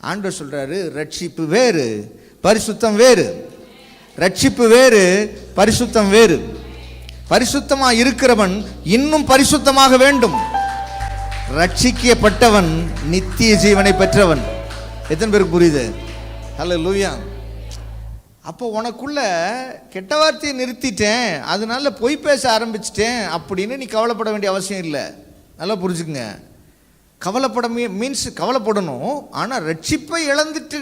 ஆண்டவர் சொல்கிறாரு, ரட்சிப்பு வேறு பரிசுத்தம் வேறு. ரட்சிப்பு வேறு பரிசுத்தம் வேறு. பரிசுத்தமாக இருக்கிறவன் இன்னும் பரிசுத்தமாக வேண்டும். ரட்சிக்கப்பட்டவன் நித்திய ஜீவனை பெற்றவன். எத்தனை பேருக்கு புரியுது? ஹல்லேலூயா. அப்போ உனக்குள்ள கெட்ட வார்த்தையை நிறுத்திட்டேன், அதனால பொய் பேச ஆரம்பிச்சிட்டேன் அப்படின்னு நீ கவலைப்பட வேண்டிய அவசியம் இல்லை. நல்லா புரிஞ்சுக்குங்க. கவலைப்பட மீன்ஸ் கவலைப்படணும், ஆனால் ரட்சிப்பை இழந்துட்டு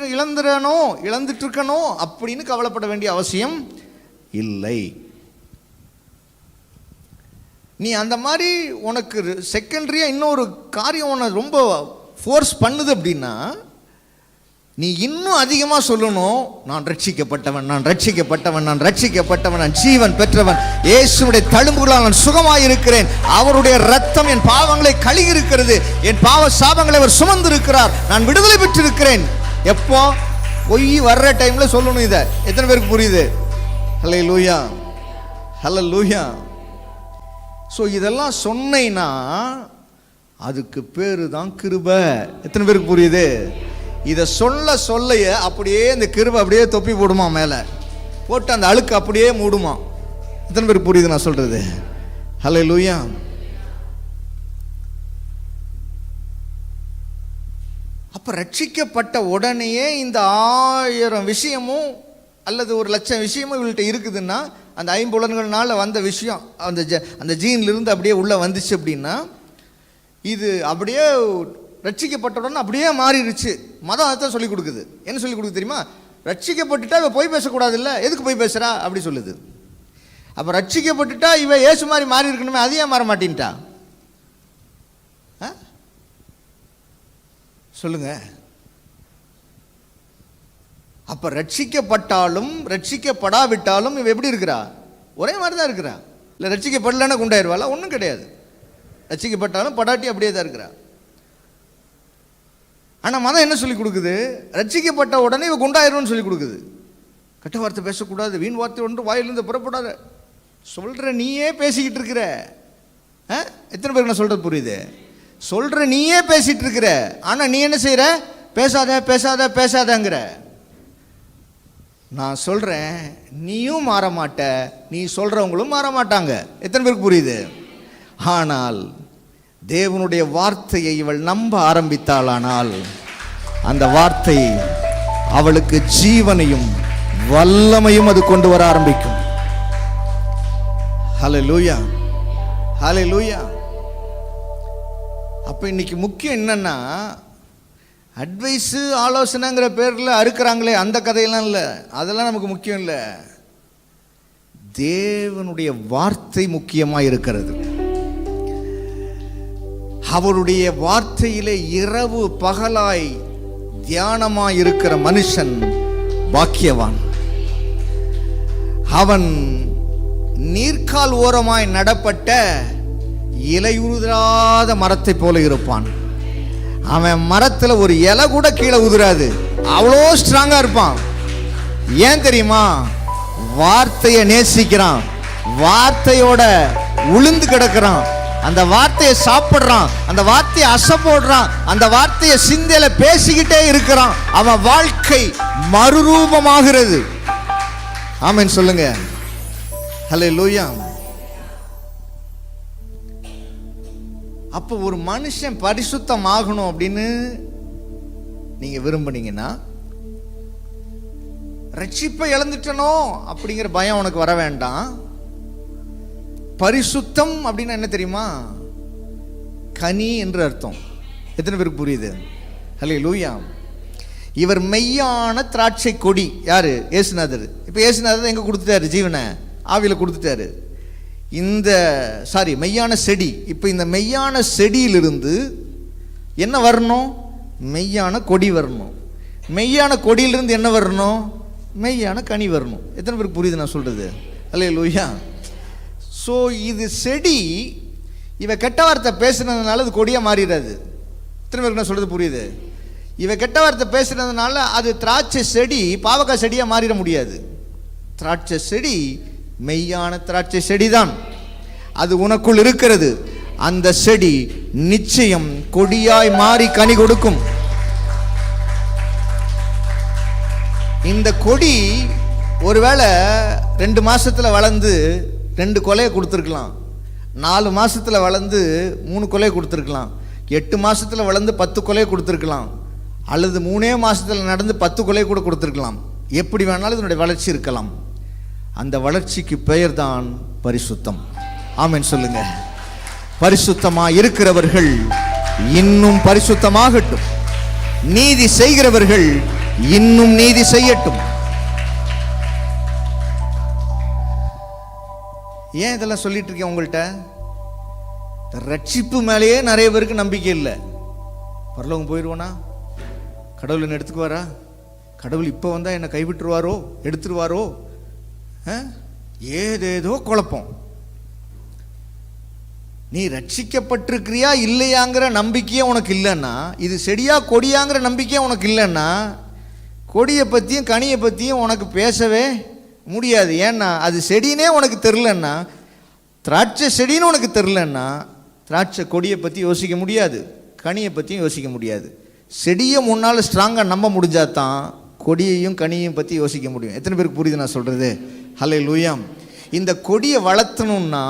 இருக்கணும் அப்படின்னு கவலைப்பட வேண்டிய அவசியம் இல்லை. நீ அந்த மாதிரி உனக்கு செகண்டரியாக இன்னொரு காரியம் உன்னை ரொம்ப ஃபோர்ஸ் பண்ணுது அப்படின்னா நீ இன்னும் அதிகமாக சொல்லணும், நான் ரட்சிக்கப்பட்டவன், நான் ரட்சிக்கப்பட்டவன், நான் ரட்சிக்கப்பட்டவன், நான் ஜீவன் பெற்றவன், இயேசுவுடைய தழும்புகளால் நான் சுகமாக இருக்கிறேன், அவருடைய ரத்தம் என் பாவங்களை கழுகி இருக்கிறது, என் பாவ சாபங்களை அவர் சுமந்து இருக்கிறார், நான் விடுதலை பெற்றிருக்கிறேன். எப்போ பொய் வர்ற டைமில் சொல்லணும். இதை எத்தனை பேருக்கு புரியுது? ஹல்லேலூயா, ஹல்லேலூயா. ஸோ இதெல்லாம் சொன்னேன்னா அதுக்கு பேரு தான் கிருபை. எத்தனை பேருக்கு புரியுது? இதை சொல்லைய அப்படியே இந்த கிருபை அப்படியே தொப்பி போடுமா, மேலே போட்டு அந்த அழுக்கு அப்படியே மூடுமா. எத்தனை பேருக்கு புரியுது நான் சொல்றது? ஹல்லேலூயா. அப்போ ரட்சிக்கப்பட்ட உடனேயே இந்த 1000 விஷயமும் அல்லது 1,00,000 விஷயமும் இவள்கிட்ட இருக்குதுன்னா, அந்த 5 புலன்கள்னால வந்த விஷயம் அந்த ஜீன்லேருந்து அப்படியே உள்ளே வந்துச்சு அப்படின்னா, இது அப்படியே ரட்சிக்கப்பட்டவுடனே அப்படியே மாறிடுச்சு. மதம் அதைத்தான் சொல்லிக் கொடுக்குது. என்ன சொல்லிக் கொடுக்குது தெரியுமா? ரட்சிக்கப்பட்டுட்டா இவ போய் பேசக்கூடாது, இல்லை எதுக்கு போய் பேசுகிறா அப்படி சொல்லுது. அப்போ ரட்சிக்கப்பட்டுட்டா இவ ஏசு மாதிரி மாறி இருக்கணுமே, அதையே மாற மாட்டேன்ட்டா. சொல்லுங்க. அப்போ ரட்சிக்கப்பட்டாலும் ரட்சிக்கப்படாவிட்டாலும் இவ எப்படி இருக்கிறா? ஒரே மாதிரி தான் இருக்கிறா. இல்லை ரட்சிக்கப்படலன்னா குண்டாயிருவாளா? ஒன்றும் கிடையாது. ரட்சிக்கப்பட்டாலும் படாட்டி அப்படியே தான் இருக்கிறா. ஆனால் மதம் என்ன சொல்லி கொடுக்குது? ரட்சிக்கப்பட்ட உடனே இவ குண்டாயிரும்னு சொல்லி கொடுக்குது. கெட்ட வார்த்தை பேசக்கூடாது, வீண் வார்த்தை ஒன்று வாயிலிருந்து புறப்படாத. சொல்கிற நீயே பேசிக்கிட்டு இருக்கிற. எத்தனை பேருக்கு நான் சொல்கிறது புரியுது? சொல்கிற நீயே பேசிகிட்டு இருக்கிற, ஆனால் நீ என்ன செய்கிற? பேசாத பேசாத பேசாதங்கிற. நான் சொல்கிறேன், நீயும் மாற மாட்ட, நீ சொல்கிறவங்களும் மாற மாட்டாங்க. எத்தனை பேருக்கு புரியுது? ஆனால் தேவனுடைய வார்த்தையை இவள் நம்ப ஆரம்பித்தாளானால் அந்த வார்த்தை அவளுக்கு ஜீவனையும் வல்லமையும் அது கொண்டு வர ஆரம்பிக்கும். ஹல்லேலூயா, ஹல்லேலூயா. அப்போ இன்னைக்கு முக்கியம் என்னன்னா, அட்வைஸு ஆலோசனைங்கிற பேரில் அறுக்கிறாங்களே அந்த கதையெல்லாம் இல்லை, அதெல்லாம் நமக்கு முக்கியம் இல்லை. தேவனுடைய வார்த்தை முக்கியமாக இருக்கிறது. அவருடைய வார்த்தையிலே இரவு பகலாய் தியானமாய் இருக்கிற மனுஷன் பாக்கியவான். அவன் நீர்க்கால் ஓரமாய் நடப்பட்ட இலையுதிராத மரத்தை போல இருப்பான். அவன் மரத்துல ஒரு இலை கூட கீழே உதிராது, அவ்வளோ ஸ்ட்ராங்கா இருப்பான். ஏன் தெரியுமா? வார்த்தையை நேசிக்கிறான், வார்த்தையோட உளுந்து கிடக்கிறான், அந்த வார்த்தையை சாப்பிடுறான், அந்த வார்த்தையை அசை போடுறான், அந்த வார்த்தையை சிந்தையில பேசிக்கிட்டே இருக்கிறான். அவன் வாழ்க்கை மறுரூபமாகிறது. ஆமென் சொல்லுங்க. ஹல்லேலூயா. அப்போ ஒரு மனுஷன் பரிசுத்தமாகணும் அப்படின்னு நீங்க விரும்புனீங்கன்னா, ரட்சிப்பை இழந்துட்டனோ அப்படிங்கிற பயம் உனக்கு வர வேண்டாம். பரிசுத்தம் அப்படின்னா என்ன தெரியுமா? கனி என்று அர்த்தம். எத்தனை பேருக்கு புரியுது? ஹல்லேலூயா. இவர் மெய்யான திராட்சை கொடி. யாரு? இயேசுநாதர். இப்போ இயேசுநாதர் எங்க கொடுத்துட்டாரு? ஜீவனை ஆவியில கொடுத்துட்டாரு. மெய்யான செடி. இப்போ இந்த மெய்யான செடியிலிருந்து என்ன வரணும்? மெய்யான கொடி வரணும். மெய்யான கொடியிலிருந்து என்ன வரணும்? மெய்யான கனி வரணும். எத்தனை பேருக்கு புரியுது நான் சொல்றது? ஹல்லேலூயா. ஸோ இது செடி, இவ கெட்ட வார்த்தை பேசுனதுனால அது கொடியாக மாறிடாது. எத்தனை பேருக்கு நான் சொல்கிறது புரியுது? இவ கெட்ட வார்த்தை பேசுறதுனால அது திராட்சை செடி பாவக்காய் செடியாக மாறிட முடியாது. திராட்சை செடி மெய்யான திராட்சை செடிதான், அது உனக்குள் இருக்கிறது. அந்த செடி நிச்சயம் கொடியாய் மாறி கனி கொடுக்கும். இந்த கொடி ஒருவேளை 2 மாசத்துல வளர்ந்து 2 கொலையை கொடுத்துருக்கலாம், 4 மாசத்துல வளர்ந்து 3 கொலையை கொடுத்துருக்கலாம், 8 மாசத்துல வளர்ந்து 10 கொலையை கொடுத்துருக்கலாம், அல்லது 3 மாசத்துல நடந்து 10 கொலையை கூட கொடுத்துருக்கலாம். எப்படி வேணாலும் இதனுடைய வளர்ச்சி இருக்கலாம். அந்த வளர்ச்சிக்கு பெயர் தான் பரிசுத்தம். ஆமென் சொல்லுங்க. பரிசுத்தமா இருக்கிறவர்கள் இன்னும் பரிசுத்தமாகட்டும், நீதி செய்கிறவர்கள் இன்னும் நீதி செய்யட்டும். ஏன் இதெல்லாம் சொல்லிட்டு இருக்கேன் உங்கள்கிட்ட? ரட்சிப்பு மேலேயே நிறைய பேருக்கு நம்பிக்கை இல்லை. பரலோகம் போயிடுவானா, கடவுள் என்ன எடுத்துக்குவாரா, கடவுள் இப்போ வந்தால் என்னை கைவிட்டுருவாரோ, எடுத்துருவாரோ, ஏதேதோ குழப்பம். நீ ரட்சிக்கப்பட்டிருக்கிறியா இல்லையாங்கிற நம்பிக்கையே உனக்கு இல்லைன்னா, இது செடியா கொடியாங்கிற நம்பிக்கையே உனக்கு இல்லைன்னா, கொடியை பற்றியும் கனியை பற்றியும் உனக்கு பேசவே முடியாது. ஏன்னா அது செடினே உனக்கு தெரிலன்னா, திராட்சை செடின்னு உனக்கு தெரிலன்னா, திராட்சை கொடியை பற்றி யோசிக்க முடியாது, கனியை பற்றியும் யோசிக்க முடியாது. செடியை முன்னால் ஸ்ட்ராங்காக நம்ப முடிஞ்சால் தான் கொடியையும் கனியையும் பற்றி யோசிக்க முடியும். எத்தனை பேருக்கு புரியுது நான் சொல்கிறது? ஹல்லேலூயா. இந்த கொடியை வளர்த்தணும்னா,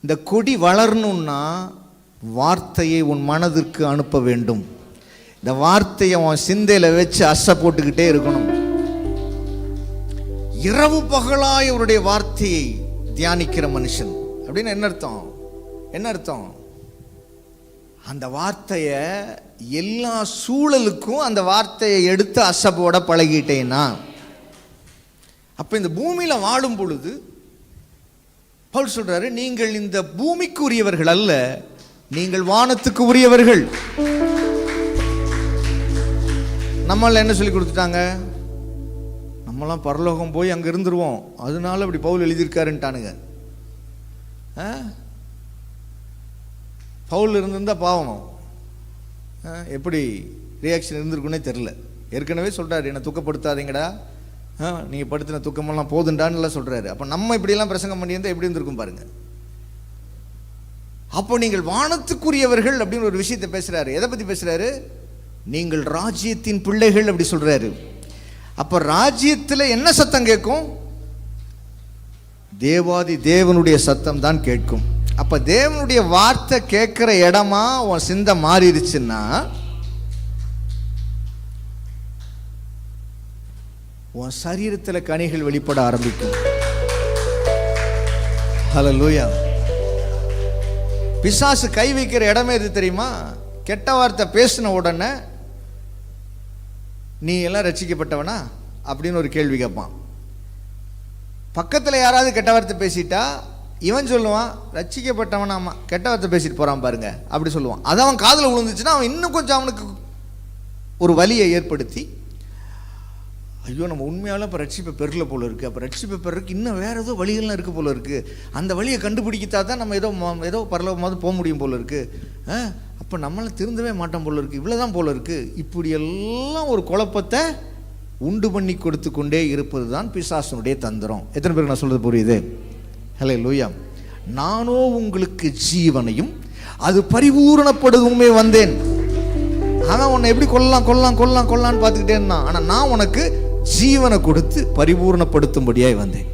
இந்த கொடி வளரணும்னா வார்த்தையை உன் மனதிற்கு அனுப்ப வேண்டும். இந்த வார்த்தையை உன் சிந்தையில் வச்சு அசை போட்டுக்கிட்டே இருக்கணும். இரவு பகலாய் அவருடைய வார்த்தையை தியானிக்கிற மனுஷன் அப்படின்னு என்ன அர்த்தம்? என்ன அர்த்தம்? அந்த வார்த்தையை எல்லா சூழலுக்கும் அந்த வார்த்தையை எடுத்து அசை போட பழகிட்டேன்னா, அப்போ இந்த பூமியில் வாழும் பொழுது பவுல் சொல்றாரு, நீங்கள் இந்த பூமிக்கு உரியவர்கள் அல்ல, நீங்கள் வானத்துக்கு உரியவர்கள். நம்மள என்ன சொல்லி கொடுத்துட்டாங்க? நம்மளாம் பரலோகம் போய் அங்கே இருந்துருவோம், அதனால அப்படி பவுல் எழுதியிருக்காருன்ட்டானுங்க. பவுல் இருந்திருந்தா பாவம் எப்படி ரியாக்ஷன் இருந்திருக்குன்னே தெரில. ஏற்கனவே சொல்கிறாரு, என்னை துக்கப்படுத்தாதீங்கடா, நீங்கள் படுத்தின துக்கமெல்லாம் போதுண்டான்னுலாம் சொல்கிறாரு. அப்போ நம்ம இப்படியெல்லாம் பிரசங்கம் பண்ணியிருந்தால் எப்படி இருந்திருக்கும் பாருங்கள். அப்போ நீங்கள் வானத்துக்குரியவர்கள் அப்படின்னு ஒரு விஷயத்தை பேசுகிறாரு. எதை பற்றி பேசுகிறாரு? நீங்கள் ராஜ்யத்தின் பிள்ளைகள் அப்படி சொல்கிறாரு. அப்போ ராஜ்யத்தில் என்ன சத்தம் கேட்கும்? தேவாதி தேவனுடைய சத்தம் தான் கேட்கும். அப்போ தேவனுடைய வார்த்தை கேட்குற இடமா உன் சிந்தை மாறிடுச்சுன்னா, உன் சரீரத்தில் கனிகள் வெளிப்பட ஆரம்பிக்கும். ஹல்லேலூயா. பிசாசு கை வைக்கிற இடமே எது தெரியுமா? கெட்ட வார்த்தை பேசின உடனே நீ எல்லாம் ரட்சிக்கப்பட்டவனா அப்படின்னு ஒரு கேள்வி கேட்பான். பக்கத்தில் யாராவது கெட்ட வார்த்தை பேசிட்டா இவன் சொல்லுவான், ரட்சிக்கப்பட்டவனாமா, கெட்ட வார்த்தை பேசிட்டு போகிறான் பாருங்க அப்படி சொல்லுவான். அது அவன் காதில் விழுந்துச்சுன்னா அவன் இன்னும் கொஞ்சம் அவனுக்கு ஒரு வலியை ஏற்படுத்தி, ஐயோ நம்ம உண்மையாலும் இப்போ ரட்சிப்பை பெறல போல இருக்குது, அப்போ ரட்சிப்பை பெறக்கு இன்னும் வேறு ஏதோ வழிகள்லாம் இருக்குது போல இருக்குது, அந்த வழியை கண்டுபிடிக்கத்தா தான் நம்ம ஏதோ பரலோகமாவது போக முடியும் போல இருக்குது, அப்போ நம்மளாம் திருந்தவே மாட்டோம் போல இருக்குது, இவ்வளோதான் போல இருக்குது, இப்படியெல்லாம் ஒரு குழப்பத்தை உண்டு பண்ணி கொடுத்து கொண்டே இருப்பது தான் பிசாசனுடைய தந்திரம். எத்தனை பேருக்கு நான் சொல்கிறது புரியுது? ஹல்லேலூயா. நானோ உங்களுக்கு ஜீவனையும் அது பரிபூரணப்படுவதுமே வந்தேன். ஆனால் உன்னை எப்படி கொல்லான்னு பார்த்துக்கிட்டே இருந்தான். ஆனால் நான் உனக்கு ஜீவனை கொடுத்து பரிபூர்ணப்படுத்தும்படியாய் வந்தேன்.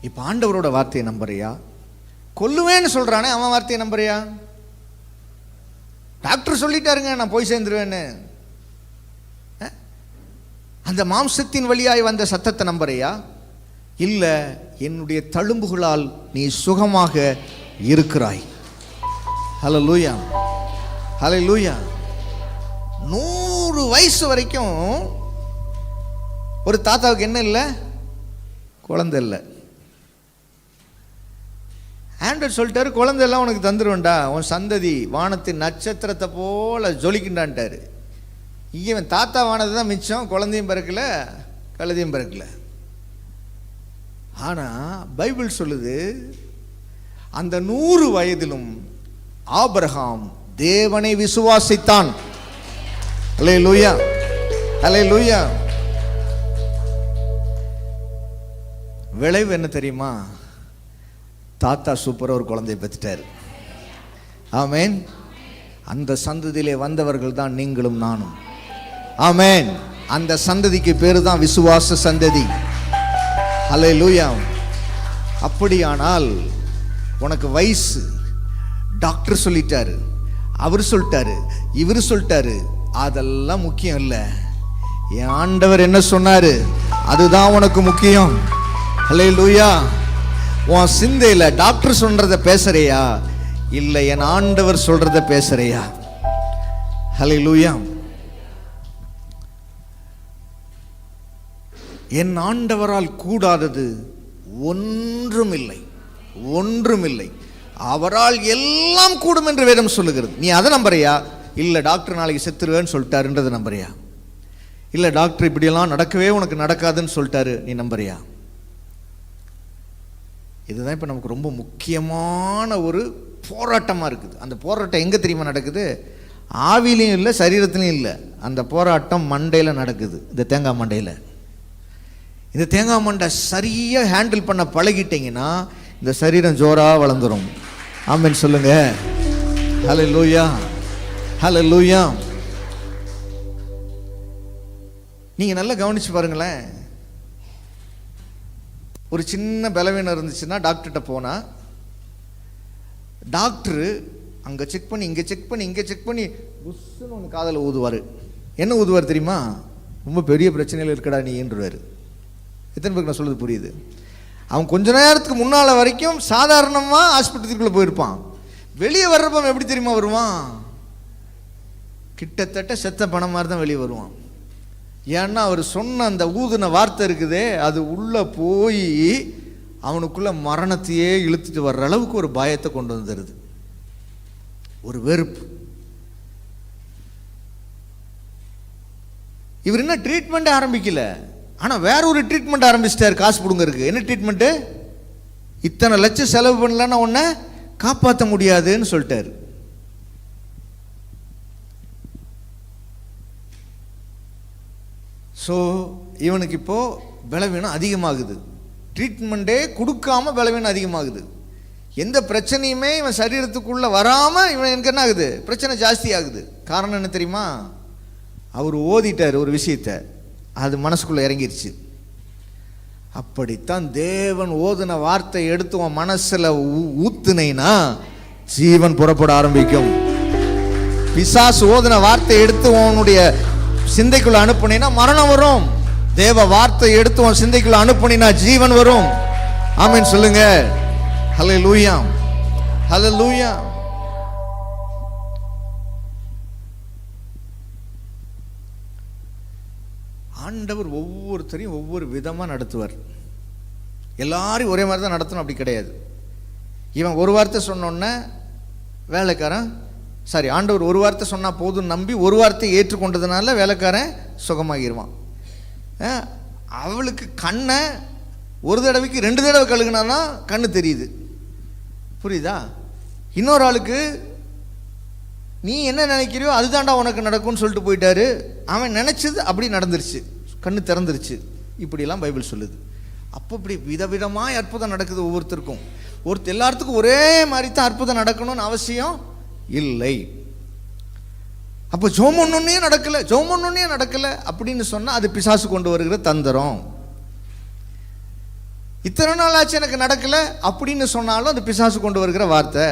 இப்ப ஆண்டவரோட வார்த்தையை நம்புறியா? கொல்லுவேன்னு சொல்றானே அவன் வார்த்தையை நம்புறியா? டாக்டர் சொல்லிட்டாருங்க நான் போய் சேர்ந்துருவேன்னு, அந்த மாம்சத்தின் வழியாய் வந்த சத்தத்தை நம்புறியா? இல்ல, என்னுடைய தழும்புகளால் நீ சுகமாக இருக்கிறாய். ஹல்லேலூயா, ஹல்லேலூயா. 100 வயசு வரைக்கும் ஒரு தாத்தாவுக்கு என்ன இல்லை? குழந்தை இல்லை. ஆண்டவர் சொல்லிட்டாரு, குழந்தை எல்லாம் உனக்கு தந்துருவேன்டா, உன் சந்ததி வானத்தின் நட்சத்திரத்தை போல ஜொலிக்கின்றான்ட்டாரு. இவன் தாத்தா வானது தான் மிச்சம், குழந்தையும் பிறக்கல கழுதையும் பிறக்கல. ஆனால் பைபிள் சொல்லுது, அந்த 100 வயதிலும் ஆபிரகாம் தேவனை விசுவாசித்தான். அல்லேலூயா, அல்லேலூயா. விளைவு என்ன தெரியுமா? தாத்தா சூப்பரா ஒரு குழந்தையை பெற்றுட்டார். ஆமேன். அந்த சந்ததியிலே வந்தவர்கள் தான் நீங்களும் நானும். ஆமேன். அந்த சந்ததிக்கு பேரு தான் விசுவாச சந்ததி. அல்லேலூயா. அப்படியானால் உனக்கு வயசு, டாக்டர் சொல்லிட்டாரு, அவர் சொல்லிட்டாரு, இவர் சொல்லிட்டாரு, அதெல்லாம் முக்கியம் இல்லை. என் ஆண்டவர் என்ன சொன்னாரு அதுதான் உனக்கு முக்கியம். அல்லேலூயா. உன் சிந்தையில டாக்டர் சொல்றத பேசுறியா இல்லை என் ஆண்டவர் சொல்றத பேசுறியா? அல்லேலூயா. என் ஆண்டவரால் கூடாதது ஒன்றுமில்லை, ஒன்றுமில்லை. அவரால் எல்லாம் கூடும் என்று வேதம் சொல்லுகிறது. நீ அதை நம்புறியா? இல்லை டாக்டர் நாளைக்கு செத்துருவேன்னு சொல்லிட்டாருன்றதை நம்புறியா? இல்லை டாக்டர் இப்படியெல்லாம் நடக்கவே உனக்கு நடக்காதுன்னு சொல்லிட்டாரு, நீ நம்புறியா? இதுதான் இப்போ நமக்கு ரொம்ப முக்கியமான ஒரு போராட்டமாக இருக்குது. அந்த போராட்டம் எங்கே தெரியுமா நடக்குது? ஆவிலையும் இல்லை, சரீரத்திலையும் இல்லை. அந்த போராட்டம் மண்டையில் நடக்குது. இந்த தேங்காய் மண்டையில். இந்த தேங்காய் மண்டை சரியாக ஹேண்டில் பண்ண பழகிட்டீங்கன்னா இந்த சரீரம் ஜோராக வளர்ந்துடும். ஆமென் சொல்லுங்க. ஹல்லேலூயா, ஹல்லேலூயா. நீங்கள் நல்லா கவனிச்சு பாருங்களேன். ஒரு சின்ன பலவீனம் இருந்துச்சுன்னா டாக்டர்கிட்ட போனால் டாக்டரு அங்கே செக் பண்ணி, இங்கே செக் பண்ணி, இங்கே செக் பண்ணி புஷ்ஷுன்னு ஒன்று காதில் ஊதுவார். என்ன ஊதுவார் தெரியுமா? ரொம்ப பெரிய பிரச்சனையில் இருக்கடா நீன்றுவார். எத்தனை பேருக்கு நான் சொல்கிறது புரியுது? அவன் கொஞ்ச நேரத்துக்கு முன்னால் வரைக்கும் சாதாரணமாக ஆஸ்பத்திரிக்குள்ளே போயிருப்பான். வெளியே வர்றப்ப எப்படி தெரியுமா வருவான்? கிட்டத்தட்ட செத்த பணம் மாதிரி தான் வெளியே வருவான். ஏன்னா அவர் சொன்ன அந்த ஊதுன வார்த்தை இருக்குதே, அது உள்ளே போய் அவனுக்குள்ள மரணத்தையே இழுத்துட்டு வர்ற அளவுக்கு ஒரு பயத்தை கொண்டு வந்துடுது, ஒரு வெறுப்பு. இவர் என்ன ட்ரீட்மெண்ட் ஆரம்பிக்கல, ஆனால் வேற ஒரு ட்ரீட்மெண்ட் ஆரம்பிச்சிட்டார். காசு பிடுங்கருக்கு. என்ன ட்ரீட்மெண்ட்டு? இத்தனை லட்சம் செலவு பண்ணலன்னா உன்னை காப்பாற்ற முடியாதுன்னு சொல்லிட்டாரு. ஸோ இவனுக்கு இப்போது பலவீனம் அதிகமாகுது. ட்ரீட்மெண்ட்டே கொடுக்காம பலவீனம் அதிகமாகுது. எந்த பிரச்சனையுமே இவன் சரீரத்துக்குள்ளே வராமல் இவன் எனக்கு என்ன ஆகுது? பிரச்சனை ஜாஸ்தி ஆகுது. காரணம் என்ன தெரியுமா? அவர் ஓதிட்டார் ஒரு விஷயத்தை, அது மனசுக்குள்ளே இறங்கிருச்சு. அப்படித்தான் தேவன் ஓதுன வார்த்தை எடுத்து உன் மனசில் ஊத்துனைனா ஜீவன் புறப்பட ஆரம்பிக்கும். பிசாசு ஓதுன வார்த்தை எடுத்து உன்னுடைய சிந்தைக்குள்ள அனுப்புனா மரணம் வரும். தேவ வார்த்தை எடுத்து உன் சிந்தைக்குள்ள அனுப்புனா ஜீவன் வரும். ஆமென் சொல்லுங்க. ஹல்லேலூயா, ஹல்லேலூயா. ஆண்டவர் ஒவ்வொருத்தரையும் ஒவ்வொரு விதமாக நடத்துவார். எல்லாரையும் ஒரே மாதிரி தான் நடத்தணும் அப்படி கிடையாது. இவன் ஒரு வார்த்தை சொன்னோன்னே வேலைக்காரன் ஆண்டவர் ஒரு வார்த்தை சொன்னால் போதும் நம்பி ஒரு வார்த்தையை ஏற்றுக்கொண்டதுனால வேலைக்காரன் சுகமாகிடுவான். அவளுக்கு கண்ணை ஒரு தடவைக்கு 2 தடவை கழுகுனா கண்ணு தெரியுது, புரியுதா? இன்னொரு ஆளுக்கு நீ என்ன நினைக்கிறியோ அதுதான்டா உனக்கு நடக்கும்னு சொல்லிட்டு போயிட்டாரு. அவன் நினைச்சது அப்படி நடந்துருச்சு, கண்ணு திறந்துருச்சு. இப்படிலாம் பைபிள் சொல்லுது. அப்போ இப்படி விதவிதமாக அற்புதம் நடக்குது ஒவ்வொருத்தருக்கும். எல்லாத்துக்கும் ஒரே மாதிரி தான் அற்புதம் நடக்கணும்னு அவசியம் இல்லை. அப்போ ஜெபம் ஒன்னே நடக்கல அப்படின்னு சொன்னா அது பிசாசு கொண்டு வருகிற தந்திரம். இத்தனை நாள் ஆச்சு எனக்கு நடக்கல அப்படின்னு சொன்னாலும் அது பிசாசு கொண்டு வருகிற வார்த்தை.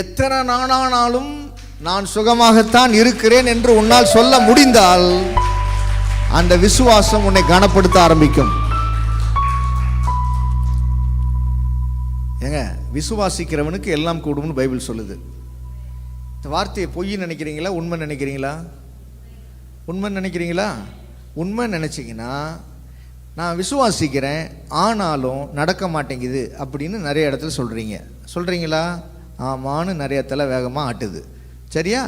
எத்தனை நாளானாலும் நான் சுகமாகத்தான் இருக்கிறேன் என்று உன்னால் சொல்ல முடிந்தால் அந்த விசுவாசம் உன்னை கனப்படுத்த ஆரம்பிக்கும். ஏங்க, விசுவாசிக்கிறவனுக்கு எல்லாம் கூடும்னு பைபிள் சொல்லுது. இந்த வார்த்தையை பொய் நினைக்கிறீங்களா, உண்மை நினைக்கிறீங்களா? உண்மை நினைக்கிறீங்களா? உண்மை நினைச்சிங்கன்னா நான் விசுவாசிக்கிறேன் ஆனாலும் நடக்க மாட்டேங்குது அப்படின்னு நிறைய இடத்துல சொல்கிறீங்களா? ஆமான்னு நிறைய தலை வேகமாக ஆட்டுது. சரியா?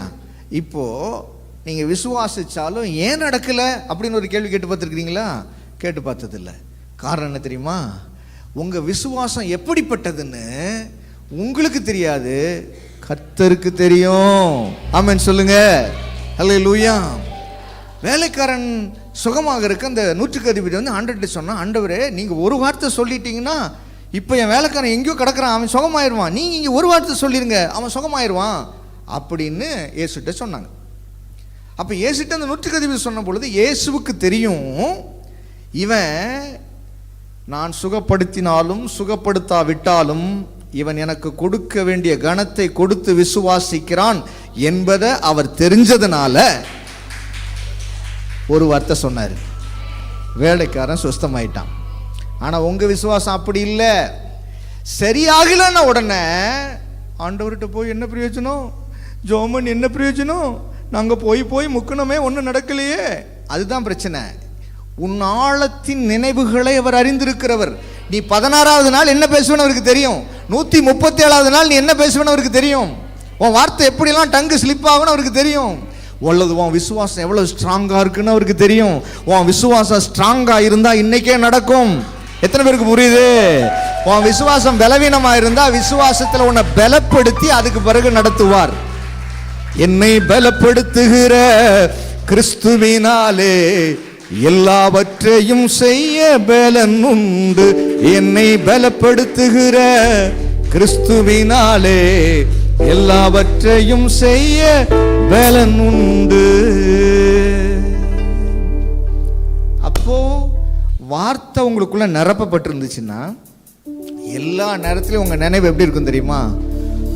இப்போது நீங்கள் விசுவாசித்தாலும் ஏன் நடக்கலை அப்படின்னு ஒரு கேள்வி கேட்டு பார்த்துருக்கிறீங்களா? கேட்டு பார்த்ததில்லை. காரணம் என்ன தெரியுமா? உங்க விசுவாசம் எப்படிப்பட்டதுன்னு உங்களுக்கு தெரியாது, கர்த்தருக்கு தெரியும். ஆமென் சொல்லுங்க. ஹல்லேலூயா. வேலைக்காரன் சுகமாக இருக்க அந்த 100க்கு அதிபதி வந்து ஆண்டவர்கிட்ட சொன்னா, ஆண்டவரே நீங்க ஒரு வார்த்தை சொல்லிட்டீங்கன்னா இப்போ என் வேலைக்காரன் எங்கேயோ கிடக்குறான், அவன் சுகமாயிருவான், நீங்க இங்கே ஒரு வார்த்தை சொல்லிருங்க, அவன் சுகமாயிருவான் அப்படின்னு இயேசுகிட்ட சொன்னாங்க. அப்போ இயேசுகிட்ட அந்த 100க்கு அதிபதி சொன்ன பொழுது இயேசுவுக்கு தெரியும், இவன் நான் சுகப்படுத்தினாலும் சுகப்படுத்தாவிட்டாலும் இவன் எனக்கு கொடுக்க வேண்டிய கனத்தை கொடுத்து விசுவாசிக்கிறான் என்பதை அவர் தெரிஞ்சதுனால ஒரு வார்த்தை சொன்னார், வேலைக்காரன் சுஸ்தமாயிட்டான். ஆனால் உங்கள் விசுவாசம் அப்படி இல்லை. சரியாகலன்னா உடனே ஆண்டவர்கிட்ட போய் என்ன பிரயோஜனம், ஜோமன் என்ன பிரயோஜனம், நாங்கள் போய் முக்கணமே ஒன்றும் நடக்கலையே. அதுதான் பிரச்சனை. உன் ஆழத்தின் நினைவுகளை அவர் அறிந்திருக்கிறவர். நீ 16வது நாள் என்ன பேசுவேன்னு அவருக்கு தெரியும், 137வது நாள் நீ என்ன பேசுவேன்னு அவருக்கு தெரியும், உன் வார்த்தை எப்படிலாம் டங்கு ஸ்லிப் ஆகுன்னு அவருக்கு தெரியும். உள்ளது உன் விசுவாசம் எவ்வளவு ஸ்ட்ராங்கா இருக்குன்னு அவருக்கு தெரியும். உன் விசுவாசம் ஸ்ட்ராங்கா இருந்தா இன்னைக்கே நடக்கும். எத்தனை பேருக்கு புரியுது? உன் விசுவாசம் பலவீனமா இருந்தா விசுவாசத்துல உன்னை பலப்படுத்தி அதுக்கு பிறகு நடத்துவார். என்னை பலப்படுத்துகிற கிறிஸ்துவினாலே எல்லாவற்றையும் செய்ய பலன் உண்டு. என்னை பலப்படுத்துகிற கிறிஸ்துவினாலே எல்லாவற்றையும் செய்ய பலன் உண்டு. அப்போ வார்த்தை உங்களுக்குள்ள நிரப்பப்பட்டிருந்துச்சுன்னா எல்லா நேரத்திலும் உங்க நினைவு எப்படி இருக்கும் தெரியுமா?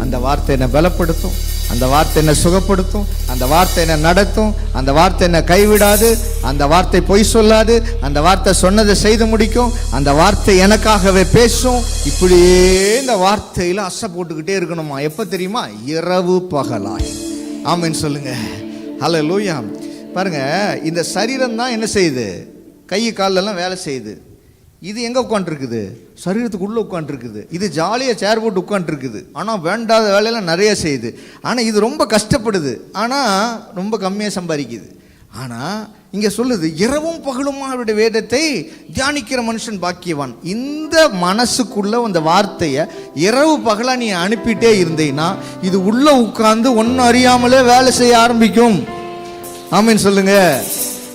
அந்த வார்த்தை என்ன பலப்படுத்தும், அந்த வார்த்தை என்ன சுகப்படுத்தும், அந்த வார்த்தை என்ன நடத்தும், அந்த வார்த்தை என்ன கைவிடாது, அந்த வார்த்தை பொய் சொல்லாது, அந்த வார்த்தை சொன்னதை செய்து முடிக்கும், அந்த வார்த்தை எனக்காகவே பேசும். இப்படியே இந்த வார்த்தையில அசை போட்டுக்கிட்டே இருக்கணுமா? எப்ப தெரியுமா? இரவு பகலாய். ஆமென் சொல்லுங்க. ஹல்லேலூயா. பாருங்க, இந்த சரீரம் தான் என்ன செய்யுது? கை காலெல்லாம் வேலை செய்யுது. இது எங்கே உட்காந்துருக்குது? சரீரத்துக்குள்ளே உட்காந்துருக்குது. இது ஜாலியாக சேர் போட்டு உட்காந்துருக்குது. ஆனால் வேண்டாத வேலையெல்லாம் நிறைய செய்யுது. ஆனால் இது ரொம்ப கஷ்டப்படுது, ஆனால் ரொம்ப கம்மியாக சம்பாதிக்குது. ஆனால் இங்கே சொல்லுது, இரவும் பகலுமா அவருடைய வேதத்தை தியானிக்கிற மனுஷன் பாக்கியவான். இந்த மனசுக்குள்ள அந்த வார்த்தையை இரவு பகலாக நீ அனுப்பிட்டே இருந்தீங்கன்னா இது உள்ளே உட்கார்ந்து ஒன்றும் அறியாமலே வேலை செய்ய ஆரம்பிக்கும். ஆமீன் சொல்லுங்க.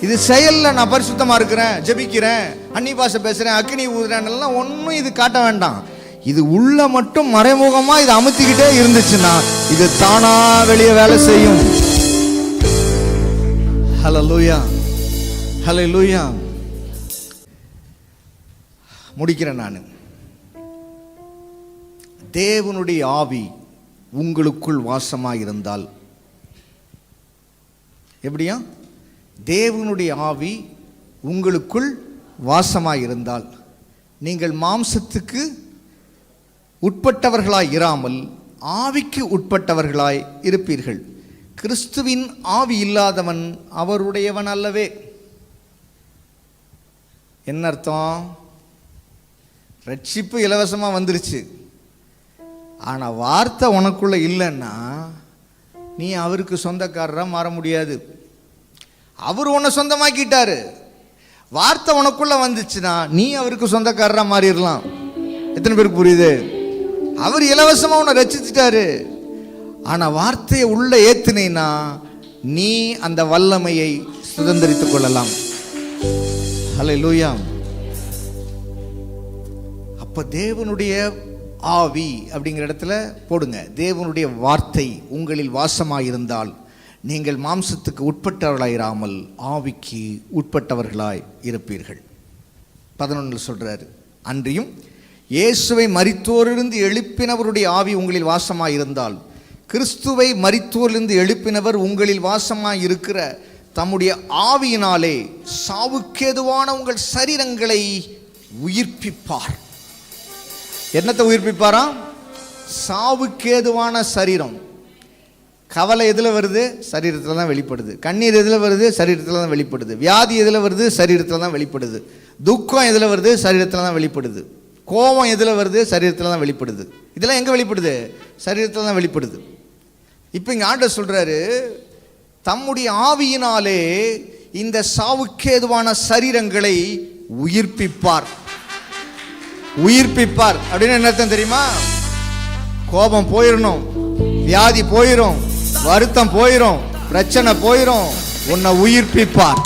இது செயல்ல நான் பரிசுத்தமா இருக்கிறேன், ஜெபிக்கிறேன், அன்னி பாஷை பேசுறேன், அக்னி ஊதுறேன் எல்லாம் ஒன்றும் இது காட்ட வேண்டாம். இது உள்ள மட்டும் மறைமுகமா இது அமுத்திக்கிட்டே இருந்துச்சுன்னா இது தானா வெளியே வேலை செய்யும். ஹல்லேலூயா, ஹல்லேலூயா. முடிக்கிறேன் நான். தேவனுடைய ஆவி உங்களுக்குள் வாசமாக இருந்தால் எப்படியா? தேவனுடைய ஆவி உங்களுக்குள் வாசமாய் இருந்தால் நீங்கள் மாம்சத்துக்கு உட்பட்டவர்களாய் இராமல் ஆவிக்கு உட்பட்டவர்களாய் இருப்பீர்கள். கிறிஸ்துவின் ஆவி இல்லாதவன் அவருடையவன் அல்லவே. என்ன அர்த்தம்? ரட்சிப்பு இலவசமாக வந்துருச்சு, ஆனால் வார்த்தை உனக்குள்ள இல்லைன்னா நீ அவருக்கு சொந்தக்காரராக மாற முடியாது. அவர் உன்னை சொந்தமாக்கிட்டாரு. வார்த்தை உனக்குள்ள வந்துச்சுன்னா நீ அவருக்கு சொந்தக்காரராக மாறிடலாம். எத்தனை பேருக்கு புரியுது? அவர் இலவசமாக உன்னை ரட்சிச்சிட்டாரு. ஆனால் வார்த்தையை உள்ள ஏத்துனீன்னா நீ அந்த வல்லமையை சுதந்திரித்துக் கொள்ளலாம். ஹல்லேலூயா. அப்ப தேவனுடைய ஆவி அப்படிங்கிற இடத்துல போடுங்க, தேவனுடைய வார்த்தை உங்களில் வாசமாயிருந்தால் நீங்கள் மாம்சத்துக்கு உட்பட்டவர்களாயிராமல் ஆவிக்கு உட்பட்டவர்களாய் இருப்பீர்கள். 11 சொல்றாரு, அன்றியும் இயேசுவை மரித்தோரிலிருந்து எழுப்பினவருடைய ஆவி உங்களில் வாசமாயிருந்தால் கிறிஸ்துவை மரித்தோரிலிருந்து எழுப்பினவர் உங்களில் வாசமாய் இருக்கிற தம்முடைய ஆவியினாலே சாவுக்கேதுவான உங்கள் சரீரங்களை உயிர்ப்பிப்பார். என்னத்தை உயிர்ப்பிப்பாராம்? சாவுக்கேதுவான சரீரம். கவலை எதில் வருது? சரீரத்தில் தான் வெளிப்படுது. கண்ணீர் எதில் வருது? சரீரத்தில் தான் வெளிப்படுது. வியாதி எதில் வருது? சரீரத்தில் தான் வெளிப்படுது. துக்கம் எதில் வருது? சரீரத்தில் தான் வெளிப்படுது. கோபம் எதில் வருது? சரீரத்தில் தான் வெளிப்படுது. இதெல்லாம் எங்கே வெளிப்படுது? சரீரத்தில் தான் வெளிப்படுது. இப்போ இங்கே ஆண்டவர் சொல்கிறாரு, தம்முடைய ஆவியினாலே இந்த சாவுக்கேதுவான சரீரங்களை உயிர்ப்பிப்பார். உயிர்ப்பிப்பார். அப்படின்னு என்ன அர்த்தம் தெரியுமா? கோபம் போயிடணும், வியாதி போயிரும், வருத்தம் போயிரும், பிரச்சனை போயிரும், உன்னை உயிர்ப்பிப்பார்.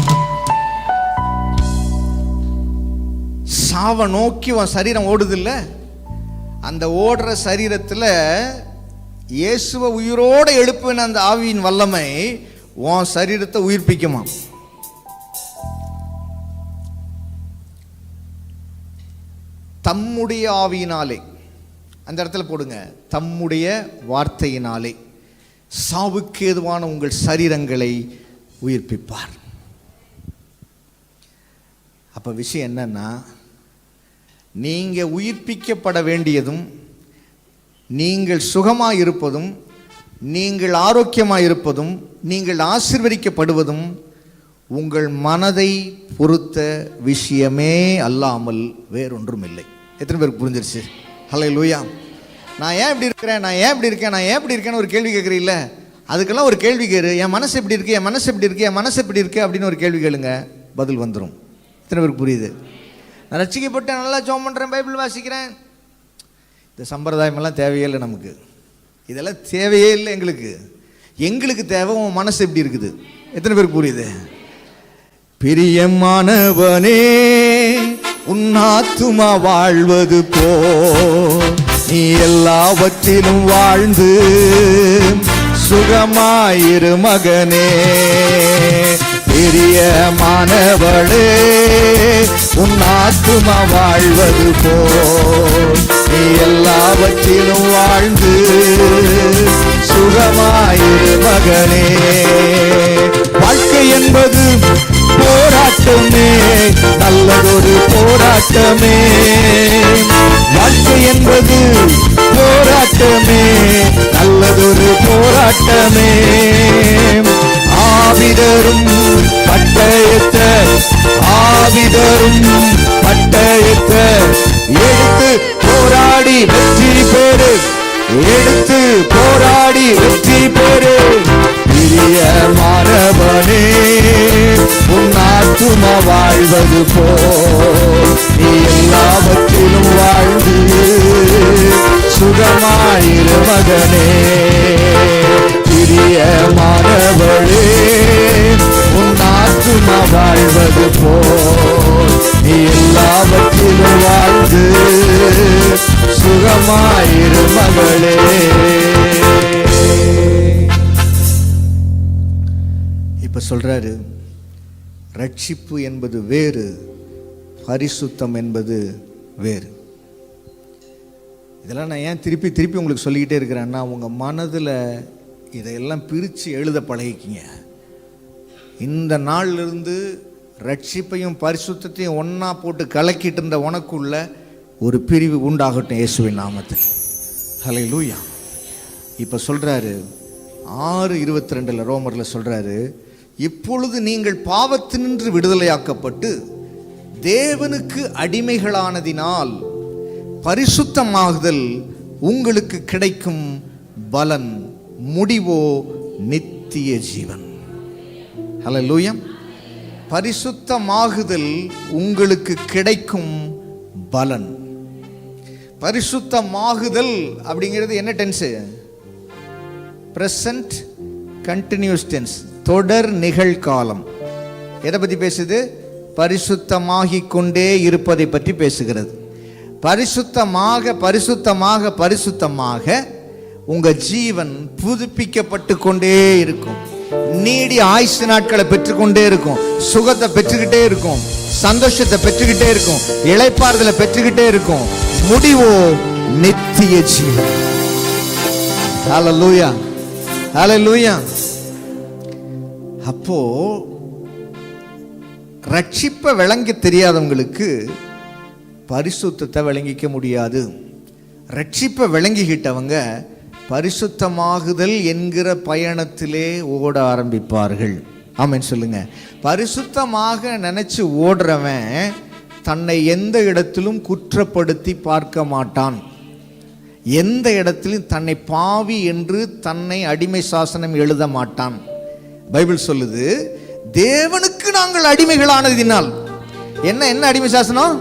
சாவ நோக்கி உன் சரீரம் ஓடுது இல்ல, அந்த ஓடுற சரீரத்தில் இயேசுவை உயிரோடு எழுப்பின அந்த ஆவியின் வல்லமை உன் சரீரத்தை உயிர்ப்பிக்குமா. தம்முடைய ஆவியினாலே, அந்த இடத்துல போடுங்க, தம்முடைய வார்த்தையினாலே சாவுக்கு ஏதுவான உங்கள் சரீரங்களை உயிர்ப்பிப்பார். அப்ப விஷயம் என்னன்னா, நீங்க உயிர்ப்பிக்கப்பட வேண்டியதும், நீங்கள் சுகமாக இருப்பதும், நீங்கள் ஆரோக்கியமாக இருப்பதும், நீங்கள் ஆசீர்வதிக்கப்படுவதும் உங்கள் மனதை பொறுத்த விஷயமே அல்லாமல் வேறொன்றும் இல்லை. எத்தனை பேருக்கு புரிஞ்சிருச்சு? ஹல்லேலூயா. நான் ஏன் இப்படி இருக்கிறேன், நான் ஏன் இப்படி இருக்கேன், நான் ஏன் இப்படி இருக்கேன்னு ஒரு கேள்வி கேட்குறீல்ல, அதுக்கெல்லாம் ஒரு கேள்வி கேளு. என் மனசு எப்படி இருக்கு, என் மனசு எப்படி இருக்கு, என் மனசு எப்படி இருக்கு அப்படின்னு ஒரு கேள்வி கேளுங்க, பதில் வந்துடும். எத்தனை பேருக்கு புரியுது? நான் ரட்சிக்கப்பட்டேன், நல்லா ஜெபம் பண்ணுறேன், பைபிள் வாசிக்கிறேன், இந்த சம்பிரதாயமெல்லாம் தேவையே இல்லை நமக்கு. இதெல்லாம் தேவையே இல்லை எங்களுக்கு. எங்களுக்கு தேவை உன் மனசு எப்படி இருக்குது. எத்தனை பேருக்கு புரியுது? பிரியமானவனே, உன் ஆத்துமா வாழ்வது போ, நீ எல்லாவற்றிலும் வாழ்ந்து சுகமாயிரு மகனே. பிரியமானவளே, உன் ஆத்துமா வாழ்வது போ, நீ எல்லாவற்றிலும் வாழ்ந்து சுகமாயிரு மகனே. வாழ்க்கை என்பது போராட்டமே, நல்லதொரு போராட்டமே. வாழ்க்கை என்பது போராட்டமே, நல்லதொரு போராட்டமே. ஆவிதரும் பட்டயத்த, ஆவிதரும் பட்டயத்த எடுத்து போராடி வெற்றி பெறு, எடுத்து போராடி வெற்றி பெறு. பிரியமானவனே, உன் ஆத்துமா வாழ்வது போ, நீ எல்லாவற்றிலும் வாழ்ந்து சுகமாயிரு மகனே. பிரியமானவளே, உன் ஆத்துமா வாழ்வது போ, நீ எல்லாவற்றிலும் வாழ்ந்து சுகமாயிரு மகளே. இப்ப சொல்றாரு, ரட்சிப்பு என்பது வேறு, பரிசுத்தம் என்பது வேறு. இதெல்லாம் நான் ஏன் திருப்பி திருப்பி உங்களுக்கு சொல்லிக்கிட்டே இருக்கிறேன்னா, உங்கள் மனதில் இதையெல்லாம் பிரித்து எழுத பழகிக்கிங்க. இந்த நாளிலிருந்து ரட்சிப்பையும் பரிசுத்தத்தையும் ஒன்றா போட்டு கலக்கிட்டு இருந்த உனக்குள்ள ஒரு பிரிவு உண்டாகட்டும் இயேசுவின் நாமத்தில். ஹல்லேலூயா. இப்போ சொல்கிறாரு 6:22 ரோமரில் சொல்கிறாரு, இப்பொழுது நீங்கள் பாவத்தினின்று விடுதலையாக்கப்பட்டு தேவனுக்கு அடிமைகளானதினால் பரிசுத்தமாகுதல் உங்களுக்கு கிடைக்கும் பலன், முடிவோ நித்திய ஜீவன். ஹல்லேலூயா. பரிசுத்தமாகுதல் உங்களுக்கு கிடைக்கும் பலன். பரிசுத்தமாகுதல் அப்படிங்கிறது என்ன டென்ஸ்? பிரசன்ட் கண்டினியூஸ் டென்ஸ், தொடர் நிகழ்காலம். எதை பற்றி பேசுது? பரிசுத்தமாகிக் கொண்டே இருப்பதை பற்றி பேசுகிறது. பரிசுத்தமாக பரிசுத்தமாக பரிசுத்தமாக உங்க ஜீவன் புதுப்பிக்கப்பட்டு கொண்டே இருக்கும். நீடி ஆயுசு நாட்களை பெற்றுக்கொண்டே இருக்கும், சுகத்தை பெற்றுக்கிட்டே இருக்கும், சந்தோஷத்தை பெற்றுக்கிட்டே இருக்கும், இளைப்பாறுதலை பெற்றுக்கிட்டே இருக்கும். முடிவோ நித்திய ஜீவன். ஹல்லேலூயா, ஹல்லேலூயா. அப்போ ரட்சிப்பை விளங்க தெரியாதவங்களுக்கு பரிசுத்தத்தை விளங்கிக்க முடியாது. ரட்சிப்பை விளங்கிக்கிட்டவங்க பரிசுத்தமாகுதல் என்கிற பயணத்திலே ஓட ஆரம்பிப்பார்கள். ஆமென் சொல்லுங்க. பரிசுத்தமாக நினைச்சு ஓடுறவன் தன்னை எந்த இடத்திலும் குற்றப்படுத்தி பார்க்க மாட்டான். எந்த இடத்திலும் தன்னை பாவி என்று தன்னை அடிமை சாசனம் எழுத மாட்டான். பைபிள் சொல்லுது, தேவனுக்கு நாங்கள் அடிமைகளானதினால். என்ன அடிமை சாசனம்?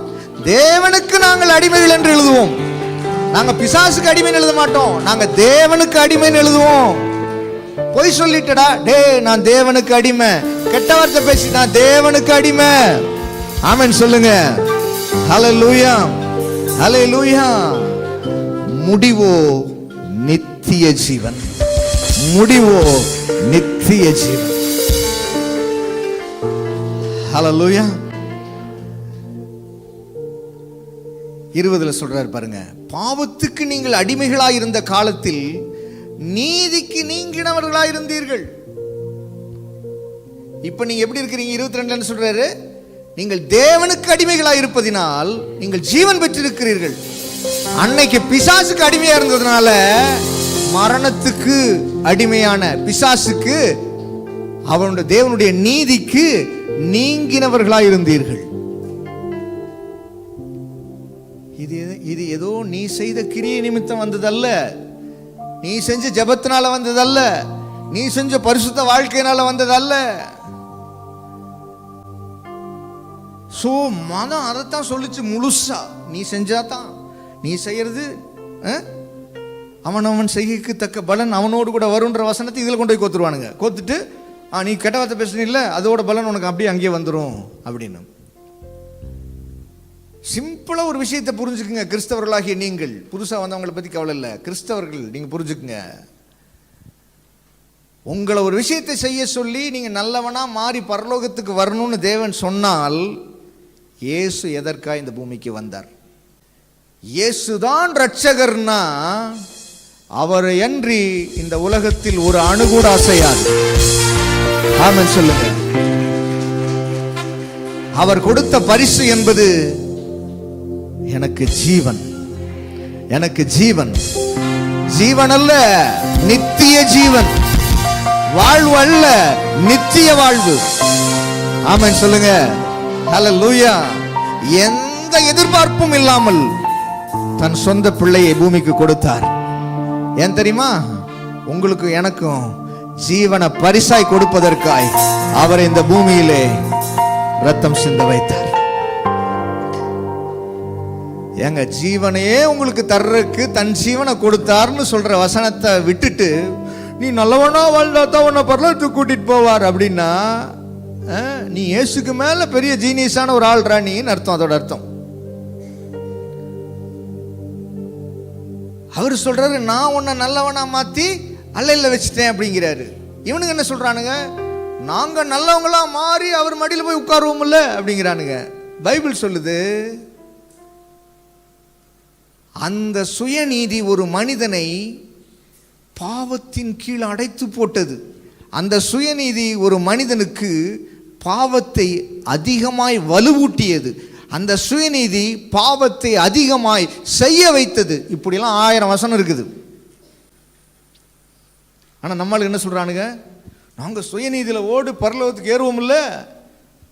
தேவனுக்கு நாங்கள் அடிமைகள் என்று எழுதுவோம். நாங்க பிசாசுக்கு அடிமைன்னு எழுத மாட்டோம், நாங்க தேவனுக்கு அடிமைன்னு எழுதுவோம். பொய் சொல்லிட்டடா, டே நான் தேவனுக்கு அடிமை, கெட்ட வார்த்தை பேசி நான் தேவனுக்கு அடிமை. ஆமென் சொல்லுங்க. ஹல்லேலூயா, ஹல்லேலூயா. முடிவோ நித்திய ஜீவன், முடிவோ நித்திய ஜீவன். ஹல்லேலூயா. 20 சொல்றாரு பாருங்க, பாவத்துக்கு நீங்கள் அடிமைகளாய் இருந்த காலத்தில் நீதிக்கு நீங்கினவர்களாய் இருந்தீர்கள். இப்ப நீங்க எப்படி இருக்கிறீங்க? 22 சொல்றாரு, நீங்கள் தேவனுக்கு அடிமைகளாய் இருப்பதினால் நீங்கள் ஜீவன் பெற்றிருக்கிறீர்கள். அன்னைக்கு பிசாசுக்கு அடிமையா இருந்ததுனால மரணத்துக்கு அடிமையான பிசாசுக்கு அவனுடைய தேவனுடைய நீதிக்கு நீங்கினவர்களாய் இருந்தீர்கள். இது ஏதோ நீ செய்த கிரியை நிமித்தம் வந்ததல்ல, நீ செஞ்ச ஜெபத்தினால வந்ததல்ல, நீ செஞ்ச பரிசுத்த வாழ்க்கையினால வந்ததல்ல. சோ மனம் அதைத்தான் சொல்லிச்சு முழுசா. நீ செஞ்சாதான், நீ செய்யறது அவன் செய்கைக்கு தக்க பலன் அவனோடு கூட வரும்ன்ற வசனத்தை இதுல கொண்டு போய் கோத்துருவானுங்க. கோத்துட்டு நீ கெட்ட வார்த்தை பேசுறீல்ல, அதோட பலன் உனக்கு அப்படியே அங்கேயே வந்துடும் அப்படின்னு. சிம்பிளா ஒரு விஷயத்தை புரிஞ்சுக்குங்க. கிறிஸ்தவர்களாகிய நீங்கள், புதுசா வந்தவங்களை பத்தி கவலை இல்லை, கிறிஸ்தவர்கள் நீங்க புரிஞ்சுக்குங்க. உங்களை ஒரு விஷயத்தை செய்ய சொல்லி நீங்க நல்லவனா மாறி பரலோகத்துக்கு வரணும்னு தேவன் சொன்னால், இயேசு எதற்காக இந்த பூமிக்கு வந்தார்? இயேசுதான் ரட்சகர்னா அவரை அன்றி இந்த உலகத்தில் ஒரு அணு கூட அசையாது. ஆமென் சொல்லுங்க. அவர் கொடுத்த பரிசு என்பது எனக்கு ஜீவன், எனக்கு ஜீவன். ஜீவன் அல்ல, நித்திய ஜீவன். வாழ்வு அல்ல, நித்திய வாழ்வு. ஆமென் சொல்லுங்க. ஹல்லேலூயா. எந்த எதிர்பார்ப்பும் இல்லாமல் தன் சொந்த பிள்ளையை பூமிக்கு கொடுத்தார். ஏன் தெரியுமா? உங்களுக்கு எனக்கும் ஜீவனை பரிசாய் கொடுப்பதற்காய் அவர் இந்த பூமியிலே ரத்தம் சிந்த வைத்தார். எங்க ஜீவனையே உங்களுக்கு தர்றதுக்கு தன் ஜீவனை கொடுத்தார்னு சொல்ற வசனத்தை விட்டுட்டு, நீ நல்லவனா வாழ்ந்தாதான் உன்னை பரலோகத்துக்கு கூட்டிட்டு போவார் அப்படின்னா, நீ இயேசுக்கு மேல பெரிய ஜீனியஸான ஒரு ஆள் ராணின்னு அர்த்தம். அதோட அர்த்தம் அவர் சொல்றாரு, நான் உன்னை நல்லவனா மாத்தி அல்லையில வச்சுட்டேன் அப்படிங்கிறாரு. இவனுங்க என்ன சொல்றானுங்க? நாங்க நல்லவங்களா மாறி அவர் மடியில் போய் உட்காருவோம்ல அப்படிங்கிறானுங்க. பைபிள் சொல்லுது, அந்த சுயநீதி ஒரு மனிதனை பாவத்தின் கீழ் அடைத்து போட்டது. அந்த சுயநீதி ஒரு மனிதனுக்கு பாவத்தை அதிகமாய் வலுவூட்டியது. அந்த சுயநீதி பாவத்தை அதிகமாய் செய்ய வைத்தது. இப்படிலாம் 1000 வசனம் இருக்குது. ஆனா நம்மளுக்கு என்ன சொல்றானுங்க? நாங்க சுயநீதியில ஓடு பரலோகத்துக்கு ஏறுவோம் இல்ல,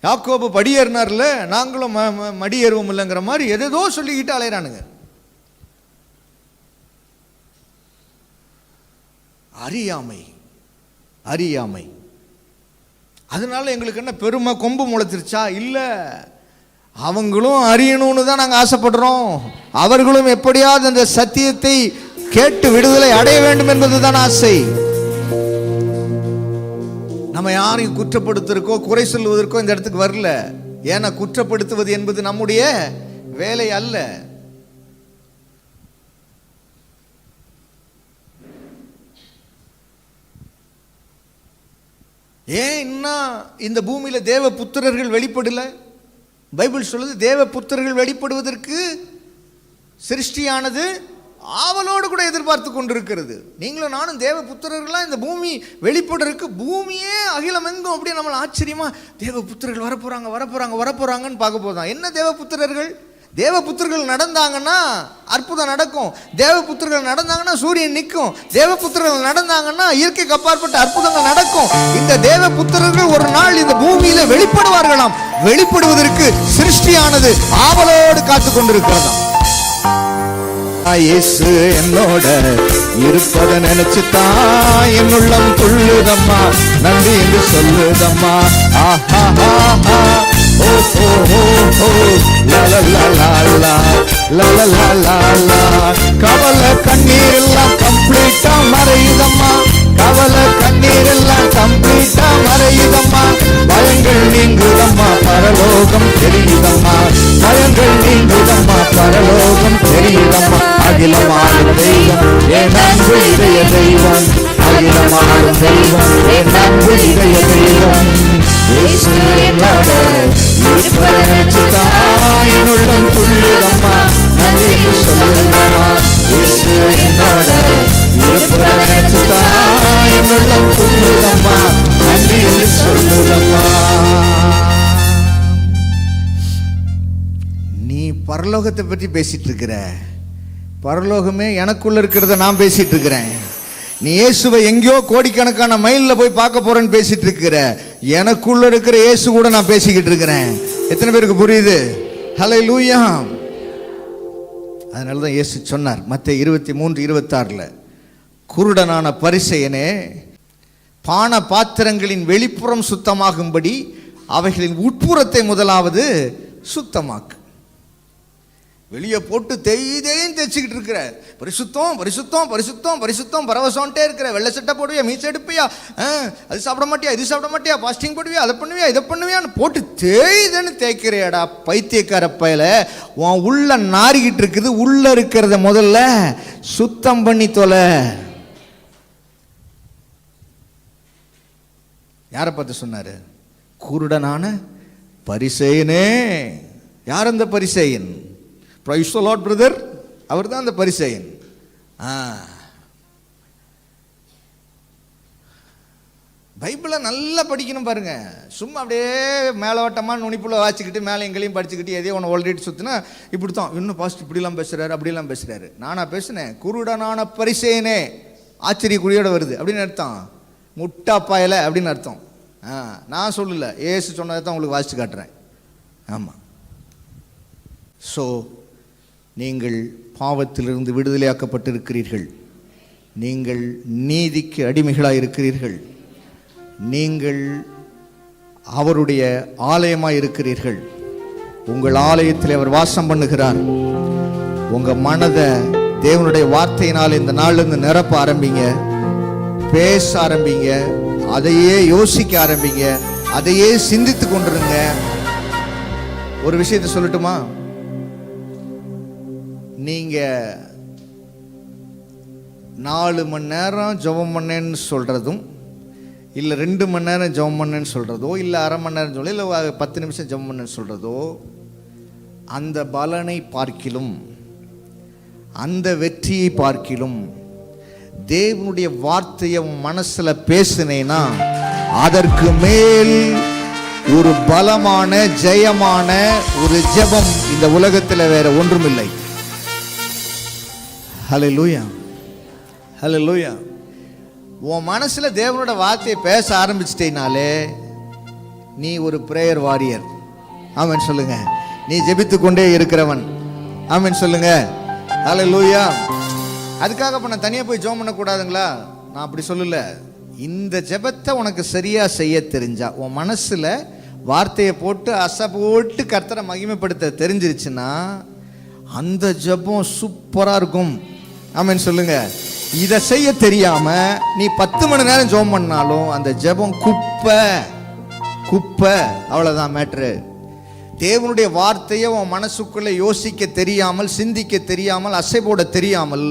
யாக்கோபு படி ஏறினார்ல, நாங்களும் மடி ஏறுவோம் இல்லைங்கிற மாதிரி எதோ சொல்லிக்கிட்டு அலையறானுங்க. அறியாமை, அறியாமை. அதனால எங்களுக்கு என்ன பெருமை கொம்பு முளைச்சிருச்சா? இல்ல, அவங்களும் அறியணும்னு தான் நாங்கள் ஆசைப்படுறோம். அவர்களும் எப்படியாவது அந்த சத்தியத்தை கேட்டு விடுதலை அடைய வேண்டும் என்பதுதான் ஆசை. நம்ம யாரையும் குற்றப்படுத்துவதற்கோ குறை சொல்வதற்கோ இந்த இடத்துக்கு வரல. ஏன்னா குற்றப்படுத்துவது என்பது நம்முடைய வேலை அல்ல. ஏன் இன்னும் இந்த பூமியில தேவ புத்திரர்கள் வெளிப்படல? பைபிள் சொல்லுது, தேவ புத்திரர்கள் வெளிப்படுவதற்கு சிருஷ்டியானது ஆவலோடு கூட எதிர்பார்த்து கொண்டிருக்கிறது. நீங்களும் நானும் தேவ புத்திரர்கள்லாம் இந்த பூமி வெளிப்படுறதுக்கு, பூமியே அகிலம் எங்கும் அப்படியே நம்மள ஆச்சரியமா தேவ புத்திரர்கள் வரப்போறாங்க வரப்போறாங்க வரப்போறாங்கன்னு பார்க்க போதான். என்ன தேவ புத்திரர்கள்? தேவ புத்திரர்கள் நடந்தாங்கன்னா அற்புதம் நடக்கும். தேவ புத்திரர்கள் நடந்தாங்கன்னா சூரியன் நிற்கும். தேவ புத்திரர்கள் நடந்தாங்கன்னா இயற்கைக்கு அப்பாற்பட்ட அற்புதங்கள் நடக்கும். இந்த தேவ புத்திரர்கள் ஒரு நாள் இந்த பூமியில வெளிப்படுவார்களாம். வெளிப்படுவதற்கு சிருஷ்டியானது ஆவலோடு காத்து கொண்டிருக்கிறதாம். இயேசு என்னோட இருப்பதை நினைச்சுதான் என் உள்ளம் துள்ளுதம்மா, நன்றி என்று சொல்லுதம்மா. ஆஹா ஆஹா, ஓ கவலை கண்ணீர் எல்லாம் கம்ப்ளீட்டா மறையுதம்மா, கவலை கண்ணீர் எல்லாம் கம்ப்ளீட்டா மறையுதம்மா, பயங்கள் நீங்குதம்மா, பரலோகம் தெரியுதம்மா, பயங்கள் நீங்குதம்மா, பரலோகம் தெரியுதம்மா. அகிலமாடும் தெய்வம் என் அன்பு இதய தெய்வம், அகிலமாடும் தெய்வம் என் அன்பு இதய தெய்வம். இயேசு என்னோட இருப்பதை நினைச்சுதான் என் உள்ளம் துள்ளுதம்மா, நன்றி சொல்லுதம்மா. இயேசு என்னோட இருப்பதை நினைச்சுதான் என் உள்ளம் துள்ளுதம்மா, நன்றி சொல்லுதம்மா. நீ பரலோகத்தை பற்றி பேசிட்டு இருக்கிற, பரலோகமே எனக்குள்ள இருக்கிறத நான் பேசிட்டு இருக்கிறேன். நீ இயேசுவை எங்கேயோ கோடிக்கணக்கான மைல்ல போய் பார்க்க போறேன்னு பேசிட்டு இருக்கிற, எனக்குள்ள இருக்கிற இயேசு கூட நான் பேசிக்கிட்டு இருக்கிறேன். எத்தனை பேருக்கு புரியுது? ஹல்லேலூயா. அதனாலதான் இயேசு சொன்னார் மத்தேயு 23:26, குருடனான பரிசேயனே, பான பாத்திரங்களின் வெளிப்புறம் சுத்தமாகும்படி அவைகளின் உட்புறத்தை முதலாவது சுத்தமாக்கு. வெளியே போட்டு தேய்தேயும் தேய்ச்சிக்கிட்டு இருக்கிற, பரிசுத்தம் பரிசுத்தம் பரிசுத்தம் பரிசுத்தம் பரவசம்ட்டே இருக்கிற, வெள்ளை சட்டை போடுவியா, மீசை எடுப்பியா, அது சாப்பிட மாட்டியா, இது சாப்பிட மாட்டியா, பாஸ்டிங் போடுவியா, அதை பண்ணுவியா, இதை பண்ணுவியான்னு போட்டு தேய்தன்னு தேய்க்கிறியாடா பைத்தியக்கார பயல. உன் உள்ள நாரிக்கிட்டு இருக்குது, உள்ள இருக்கிறத முதல்ல சுத்தம் பண்ணி தொலை. யாரை பார்த்து சொன்னாரு? குருடனான பரிசேயனே. யார் அந்த பரிசேயன்? Praise the Lord brother. அவர் தான் அந்த பரிசேயன். பைபிளை நல்லா படிக்கணும் பாருங்க. சும்மா அப்படியே மேலோட்டமாக நுனிப்புல வாச்சிக்கிட்டு மேலே எங்களையும் படிச்சுக்கிட்டு எதையோ ஒன்று ஆல்ரெடி சுற்றினா இப்படி தான் இன்னும் பாஸ்ட் இப்படிலாம் பேசுகிறாரு அப்படிலாம் பேசுகிறாரு. நானா பேசுனேன்? குருடனான பரிசேயனே, ஆச்சரியக்குறியோட வருது அப்படின்னு அர்த்தம், முட்டா பாயலை அப்படின்னு அர்த்தம். நான் சொல்லல, ஏசு சொன்னதை தான் உங்களுக்கு வாசித்து காட்டுறேன். ஆமாம். ஸோ நீங்கள் பாவத்திலிருந்து விடுதலையாக்கப்பட்டிருக்கிறீர்கள், நீங்கள் நீதிக்கு அடிமைகளாக இருக்கிறீர்கள், நீங்கள் அவருடைய ஆலயமாக இருக்கிறீர்கள். உங்கள் ஆலயத்தில் அவர் வாசம் பண்ணுகிறார். உங்கள் மனதை தேவனுடைய வார்த்தையினால் இந்த நாளிலிருந்து நிரப்ப ஆரம்பிங்க, பேச ஆரம்பிங்க, அதையே யோசிக்க ஆரம்பிங்க, அதையே சிந்தித்து கொண்டிருங்க. ஒரு விஷயத்தை சொல்லட்டுமா? நீங்க 4 மணி நேரம் ஜெபம் பண்ணேன்னு சொல்றதும், இல்லை 2 மணி நேரம் ஜெபம் பண்ணேன்னு சொல்றதோ, இல்லை அரை மணி நேரம் சொல்ல, இல்லை 10 நிமிஷம் ஜெபம் பண்ணேன்னு சொல்றதோ, அந்த பலனை பார்க்கிலும், அந்த வெற்றியை பார்க்கிலும், தேவனுடைய வார்த்தையை மனசுல பேசினேனா அதற்கு மேல் ஒரு பலமான ஜெயமான ஒரு ஜெபம் இந்த உலகத்தில் வேற ஒன்றுமில்லை. ஹல்லேலூயா, ஹல்லேலூயா. உன் மனசுல தேவனோட வார்த்தையை பேச ஆரம்பிச்சிட்டேனாலே நீ ஒரு பிரேயர் வாரியர். ஆமென் சொல்லுங்க. நீ ஜெபித்து கொண்டே இருக்கிறவன். ஆமென் சொல்லுங்க. ஹல்லேலூயா. அதுக்காக இப்போ நான் தனியாக போய் ஜெபம் பண்ணக்கூடாதுங்களா? நான் அப்படி சொல்லல. இந்த ஜெபத்தை உனக்கு சரியா செய்ய தெரிஞ்சா, உன் மனசுல வார்த்தையை போட்டு அசை போட்டு கர்த்தரை மகிமைப்படுத்த தெரிஞ்சிருச்சுன்னா அந்த ஜெபம் சூப்பரா இருக்கும். ஆமென் சொல்லுங்க. இதை செய்ய தெரியாம நீ 10 மணி நேரம் ஜெபம் பண்ணாலும் அந்த ஜெபம் குப்பை குப்பை, அவ்வளவுதான் மேட்ரு. தேவனுடைய வார்த்தையை உன் மனசுக்குள்ள யோசிக்க தெரியாமல், சிந்திக்க தெரியாமல், அசை போட தெரியாமல்,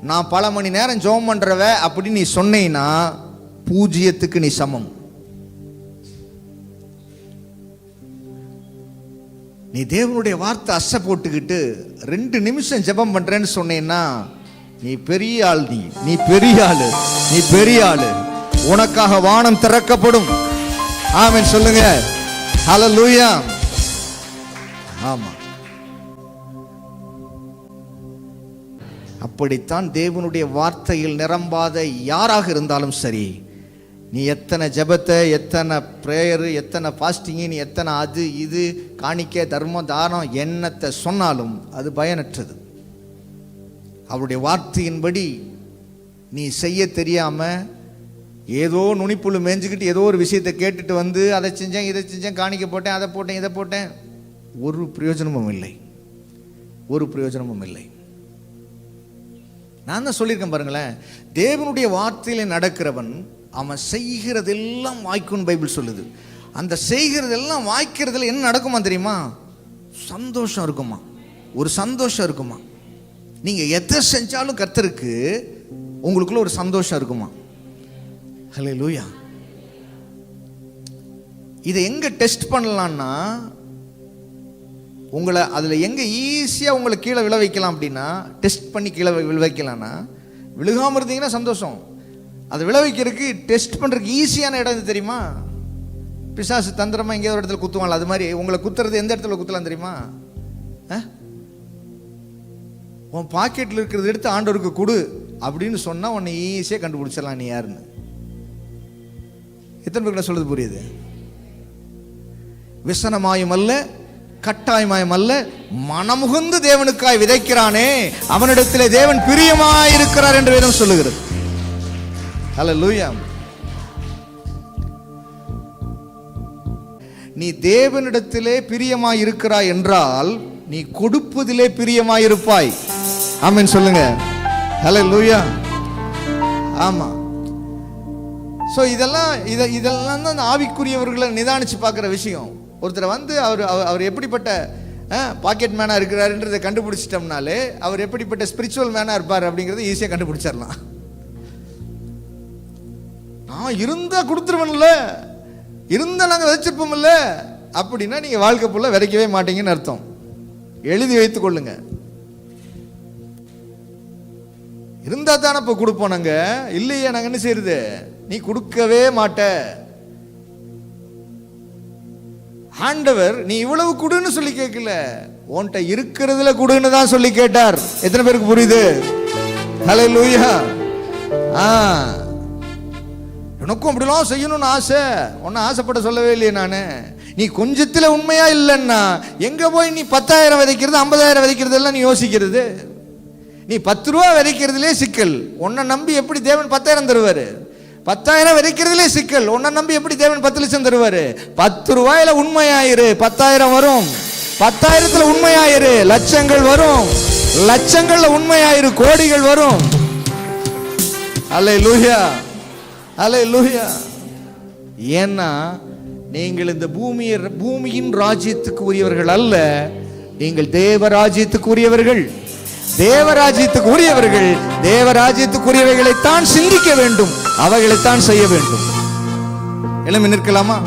நான் பல மணி நேரம் ஜெபம் பண்றவ அப்படி நீ சொன்னீன்னா பூஜ்ஜியத்துக்கு நீ சமம். நீ தேவனுடைய வார்த்தை அசை போட்டுக்கிட்டு 2 நிமிஷம் ஜெபம் பண்றேன்னு சொன்னேன்னா நீ பெரிய ஆள். நீ பெரிய ஆளு, நீ பெரிய ஆளு. உனக்காக வானம் திறக்கப்படும். ஆமென் சொல்லுங்க. ஹல்லேலூயா. ஆமா, அப்படித்தான் தேவனுடைய வார்த்தையில் நிரம்பாத யாராக இருந்தாலும் சரி, நீ எத்தனை ஜெபத்தை, எத்தனை பிரேயரு, எத்தனை ஃபாஸ்டிங்கு, நீ எத்தனை அது இது காணிக்கை தர்மம் தானம் என்னத்தை சொன்னாலும் அது பயனற்றது. அவருடைய வார்த்தையின்படி நீ செய்ய தெரியாம ஏதோ நுனிப்புழு மேய்ஞ்சிக்கிட்டு ஏதோ ஒரு விஷயத்தை கேட்டுட்டு வந்து அதை செஞ்சேன் இதை செஞ்சேன் காணிக்க போட்டேன் அதை போட்டேன் இதை போட்டேன், ஒரு பிரயோஜனமும் இல்லை, ஒரு பிரயோஜனமும் இல்லை. நான் தான் சொல்லியிருக்கேன் பாருங்களேன், தேவனுடைய வார்த்தையில நடக்கிறவன் அவன் செய்கிறதெல்லாம் வாய்க்குன்னு பைபிள் சொல்லுது. அந்த செய்கிறதெல்லாம் வாய்க்கிறதுல என்ன நடக்குமா தெரியுமா? சந்தோஷம் இருக்குமா, ஒரு சந்தோஷம் இருக்குமா. நீங்க எதை செஞ்சாலும் கர்த்தருக்கு உங்களுக்குள்ள ஒரு சந்தோஷம் இருக்குமா. ஹல்லேலூயா. இதை எங்க டெஸ்ட் பண்ணலாம்னா, உங்களை அதில் எங்கே ஈஸியாக உங்களை கீழே விழ வைக்கலாம் அப்படின்னா, டெஸ்ட் பண்ணி கீழே விழ வைக்கலாம்னா, விழுகாமல் இருந்தீங்கன்னா சந்தோஷம். அதை விழ வைக்கிறதுக்கு டெஸ்ட் பண்ணுறதுக்கு ஈஸியான இடம் எது தெரியுமா? பிசாசு தந்திரமாக எங்கேயோ ஒரு இடத்துல குத்துவாங்களா, அது மாதிரி உங்களை குத்துறது எந்த இடத்துல குத்தலாம் தெரியுமா? உன் பாக்கெட்டில் இருக்கிறது எடுத்து ஆண்டவருக்கு கொடு அப்படின்னு சொன்னால் உன்னை ஈஸியாக கண்டுபிடிச்சிடலாம் நீ யாருன்னு. எத்தனை பேருக்கு சொல்றது புரியுது? விசனமாயும் அல்ல கட்டாயமாயும் அல்ல, மனமுகுந்து தேவனுக்காய் விதைக்கிறானே அவனிடத்திலே தேவன் பிரியமாய் இருக்கிறார் என்று வேதம் சொல்லுகிறது. ஹல்லேலூயா. நீ தேவனிடத்திலே பிரியமாய் இருக்கிறாய் என்றால் நீ கொடுப்பதிலே பிரியமாய் இருப்பாய். ஆமென் சொல்லுங்க. ஹல்லேலூயா. ஆமா. ஸோ இதெல்லாம் தான் ஆவிக்குரியவர்களை நிதானிச்சு பார்க்குற விஷயம். ஒருத்தரை வந்து அவர் எப்படிப்பட்ட பாக்கெட் மேனாக இருக்கிறாருன்றதை கண்டுபிடிச்சிட்டோம்னாலே அவர் எப்படிப்பட்ட ஸ்பிரிச்சுவல் மேனாக இருப்பார் அப்படிங்கிறத ஈஸியாக கண்டுபிடிச்சிடலாம். நான் இருந்தால் கொடுத்துருவேன்ல, இருந்தால் நாங்கள் விதைச்சிருப்போம்ல அப்படின்னா நீங்கள் வாழ்க்கை ஃபுல்லாக விதைக்கவே மாட்டீங்கன்னு அர்த்தம். எழுதி வைத்துக் கொள்ளுங்க. இருந்தா தானே இப்போ கொடுப்போம், நாங்கள் இல்லையே நாங்கள் என்ன செய்யறது? நீ கொடுக்கவே மாட்ட. ஆண்டவர் நீ இவ்வளவு கொடுன்னு சொல்லி கேட்கல, உன்கிட்ட இருக்கிறதுல கொடுன்னு தான் சொல்லி கேட்டார். எத்தனை பேருக்கு புரியுது? ஹல்லேலூயா. எனக்கும் அப்படிலாம் செய்யணும்னு ஆசை, ஒன்னும் ஆசைப்பட சொல்லவே இல்லையே நானு. நீ கொஞ்சத்துல உண்மையா இல்லைன்னா எங்க போய் நீ 10,000 விதைக்கிறது 50,000 விதைக்கிறது எல்லாம் நீ யோசிக்கிறது? நீ 10 ரூபா விதைக்கிறதுலே சிக்கல், உன்னை நம்பி எப்படி தேவன் 10,000 தருவாரு? 10,000 விதைக்கிறதுலே சிக்கல், உன்னை நம்பி எப்படி தேவன் 10 லட்சம் தருவாரு? 10 ரூபாயில உண்மையாயிரு, 10,000 வரும். 10,000த்துல உண்மையாயிரு, லட்சங்கள் வரும். லட்சங்கள்ல உண்மையாயிரு, கோடிகள் வரும். அல்லேலூயா, அல்லேலூயா. ஏன்னா நீங்கள் இந்த பூமியின் ராஜ்யத்துக்கு உரியவர்கள் அல்ல, நீங்கள் தேவராஜ்யத்துக்கு உரியவர்கள். தேவராஜ்யத்துக்கு உரியவர்கள் தேவராஜ்யத்துக்குரியவைகளைத்தான் சிந்திக்க வேண்டும், அவைகளைத்தான் செய்ய வேண்டும். எழும்பி நிற்கலாமா?